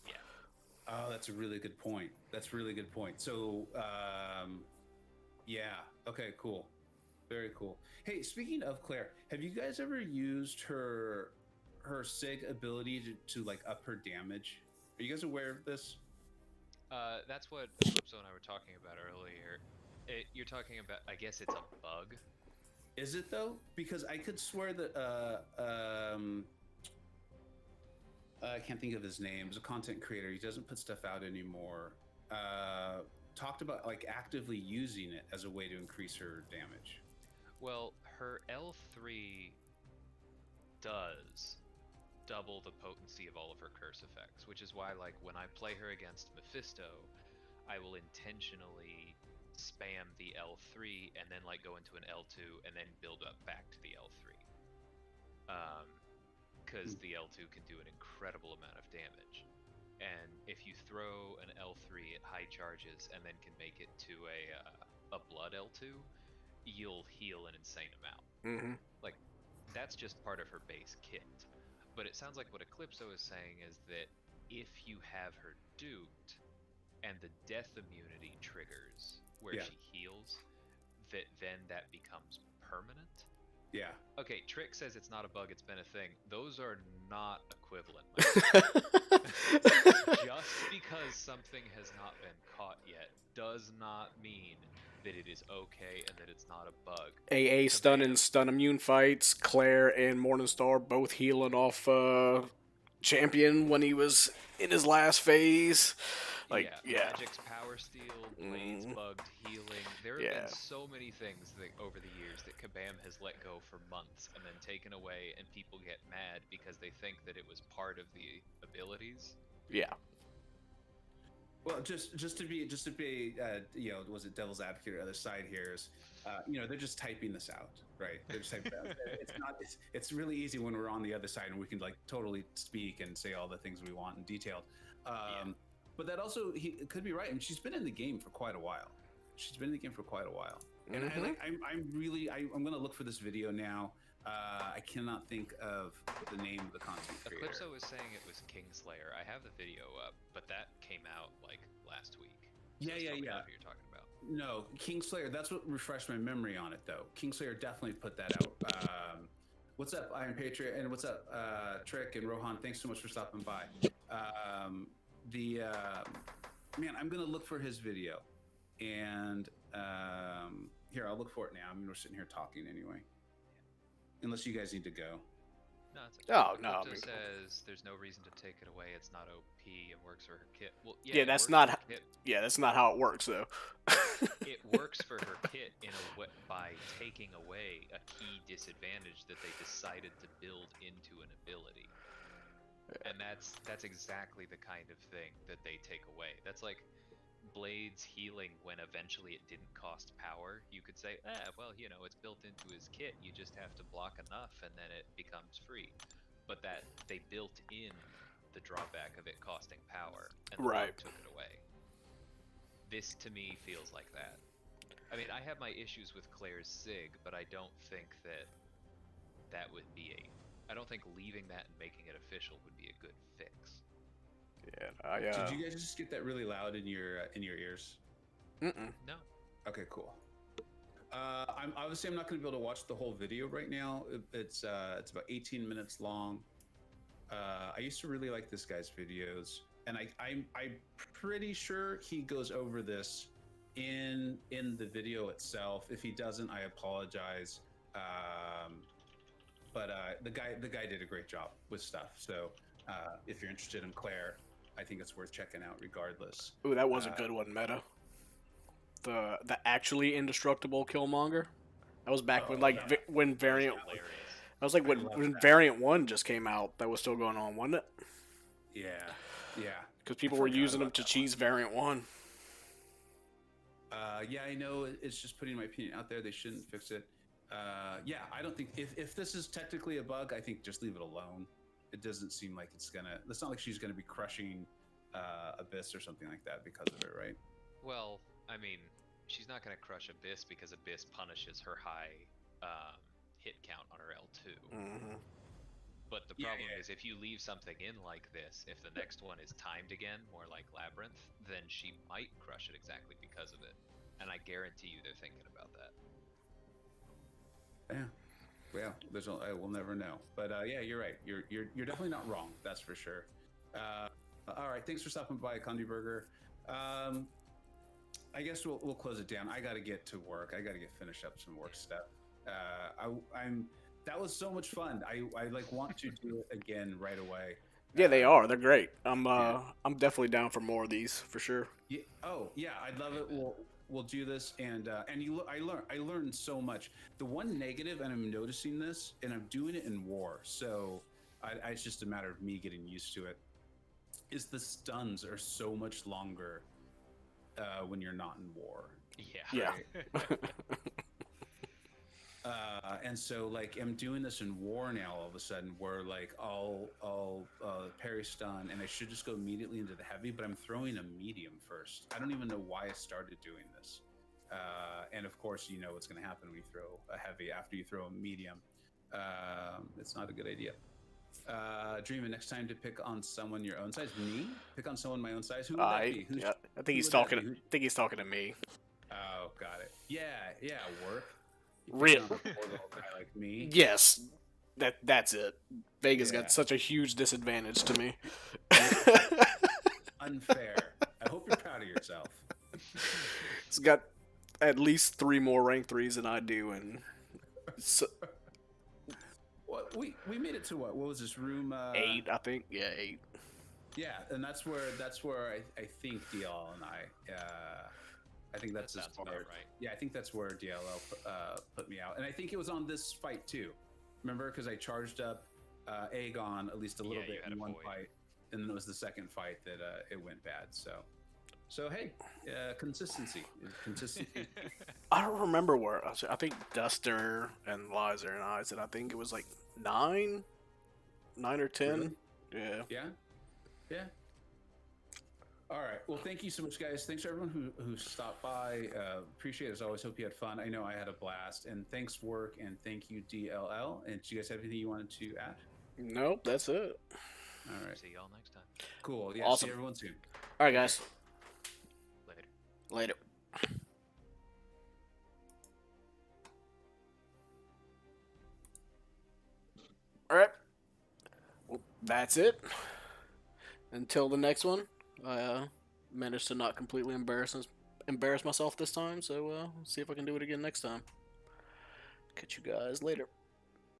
Speaker 3: Yeah.
Speaker 1: Oh, that's a really good point. That's a really good point. So, yeah. Okay, cool. Very cool. Hey, speaking of Claire, have you guys ever used her SIG ability to like up her damage? Are you guys aware of this?
Speaker 3: That's what Calypso and I were talking about earlier. You're talking about, I guess it's a bug.
Speaker 1: Is it though? Because I could swear that I can't think of his name. He's a content creator. He doesn't put stuff out anymore. Talked about like actively using it as a way to increase her damage.
Speaker 3: Well, her L3 does double the potency of all of her curse effects, which is why, like, when I play her against Mephisto, I will intentionally spam the L3 and then like go into an L2 and then build up back to the L3. Because the L2 can do an incredible amount of damage. And if you throw an L3 at high charges and then can make it to a blood L2, you'll heal an insane amount.
Speaker 2: Mm-hmm.
Speaker 3: Like, that's just part of her base kit. But it sounds like what Eclipso is saying is that if you have her duped and the death immunity triggers where
Speaker 1: Yeah.
Speaker 3: she heals, then that becomes permanent.
Speaker 1: Yeah.
Speaker 3: Okay, Trick says it's not a bug, it's been a thing. Those are not equivalent. Just because something has not been caught yet does not mean that it is okay and that it's not a bug.
Speaker 2: AA stun and stun immune fights. Claire and Morningstar both healing off Champion when he was in his last phase. Like, yeah.
Speaker 3: Magic's Power Steel, Blades bugged healing. There have been so many things that over the years that Kabam has let go for months and then taken away, and people get mad because they think that it was part of the abilities.
Speaker 2: Yeah.
Speaker 1: Well, just to be you know, was it devil's advocate or other side here is, you know, they're just typing this out, right? They're just typing it out. It's not. It's really easy when we're on the other side and we can like totally speak and say all the things we want in detail. But that also it could be right. I mean, she's been in the game for quite a while. And I'm gonna look for this video now. I cannot think of the name of the content creator.
Speaker 3: Eclipso was saying it was Kingslayer. I have the video up, but that came out like last week. So
Speaker 1: Yeah.
Speaker 3: Not who you're talking about.
Speaker 1: No, Kingslayer. That's what refreshed my memory on it, though. Kingslayer definitely put that out. What's up, Iron Patriot, and what's up, Trick and Rohan? Thanks so much for stopping by. Man, I'm gonna look for his video, and here I'll look for it now. I mean, we're sitting here talking anyway. Unless you guys need to go.
Speaker 3: No, it's okay.
Speaker 2: Oh, no, I
Speaker 3: Eclipso
Speaker 2: mean-
Speaker 3: says there's no reason to take it away. It's not OP and works for her kit. Well,
Speaker 2: Yeah,
Speaker 3: it
Speaker 2: that's
Speaker 3: works
Speaker 2: not
Speaker 3: for her kit.
Speaker 2: Yeah, that's not how it works, though.
Speaker 3: It works for her kit in a way by taking away a key disadvantage that they decided to build into an ability. And that's exactly the kind of thing that they take away. That's like Blade's healing when eventually it didn't cost power. You could say, well, you know, it's built into his kit. You just have to block enough and then it becomes free. But that they built in the drawback of it costing power and the bug took it away. This to me feels like that. I mean, I have my issues with Claire's SIG, but I don't think that would be I don't think leaving that and making it official would be a good fix.
Speaker 2: Yeah,
Speaker 1: Did you guys just get that really loud in your ears?
Speaker 2: Mm-mm.
Speaker 3: No.
Speaker 1: Okay, cool. I'm not going to be able to watch the whole video right now. It's about 18 minutes long. I used to really like this guy's videos, and I'm pretty sure he goes over this in the video itself. If he doesn't, I apologize. But the guy did a great job with stuff. So if you're interested in Claire, I think it's worth checking out regardless.
Speaker 2: Ooh, that was a good one, Meta. The actually indestructible Killmonger. That was back when when variant.
Speaker 3: Hilarious.
Speaker 2: That was like when Variant 1 just came out. That was still going on, wasn't it?
Speaker 1: Yeah.
Speaker 2: Because people were using them to cheese Variant 1.
Speaker 1: Yeah, I know. It's just putting my opinion out there. They shouldn't fix it. Yeah, I don't think if this is technically a bug, I think just leave it alone. It doesn't seem like it's not like she's gonna be crushing Abyss or something like that because of it, right?
Speaker 3: Well, I mean, she's not going to crush Abyss because Abyss punishes her high hit count on her L2.
Speaker 2: Mm-hmm.
Speaker 3: But the problem is, if you leave something in like this, if the next one is timed again, more like Labyrinth, then she might crush it exactly because of it. And I guarantee you they're thinking about that.
Speaker 1: Yeah, I will never know. But yeah, you're right. You're definitely not wrong. That's for sure. All right, thanks for stopping by, Condi Burger. I guess we'll close it down. I got to get to work. I got to finish up some work stuff. That was so much fun. I like want to do it again right away.
Speaker 2: Yeah, they are. They're great. I'm definitely down for more of these for sure.
Speaker 1: Yeah. Oh yeah, I'd love it. We'll do this, and I learned so much. The one negative, and I'm noticing this, and I'm doing it in war, so it's just a matter of me getting used to it. Is the stuns are so much longer when you're not in war.
Speaker 3: Yeah.
Speaker 1: Right? And so like I'm doing this in war now all of a sudden, where like I'll parry stun, and I should just go immediately into the heavy, but I'm throwing a medium first. I don't even know why I started doing this. And of course, you know what's going to happen when you throw a heavy after you throw a medium. It's not a good idea. Dreamin', next time to pick on someone your own size. Me? Pick on someone my own size? Who would that be?
Speaker 2: Yeah, I think he's talking. I think he's talking to me.
Speaker 1: Oh, got it. Yeah, work.
Speaker 2: Real
Speaker 1: guy like me.
Speaker 2: Yes, that's it. Vega's got such a huge disadvantage to me.
Speaker 1: Unfair. I hope you're proud of yourself.
Speaker 2: He's got at least 3 more rank 3s than I do, and so,
Speaker 1: well, we made it to what was this room?
Speaker 2: 8, I think. Yeah, 8.
Speaker 1: Yeah, and that's where I think DLL and I think that's as far.
Speaker 3: Right.
Speaker 1: Yeah, I think that's where DLL put me out, and I think it was on this fight too. Remember, because I charged up Aegon at least a little bit in one fight, and then it was the second fight that it went bad. So hey, consistency.
Speaker 2: I don't remember where. I think Duster and Liza and I said. I think it was like 9 or 10. Really?
Speaker 1: Yeah. All right. Well, thank you so much, guys. Thanks to everyone who stopped by. Appreciate it as always. Hope you had fun. I know I had a blast. And thanks, Work, and thank you, DLL. And do you guys have anything you wanted to add?
Speaker 2: Nope, that's it.
Speaker 1: All right.
Speaker 3: See y'all next time.
Speaker 1: Cool. Yeah.
Speaker 2: Awesome.
Speaker 1: See everyone soon.
Speaker 2: All right, guys.
Speaker 3: Later.
Speaker 2: All right. Well, that's it. Until the next one. I managed to not completely embarrass myself this time, so see if I can do it again next time. Catch you guys later.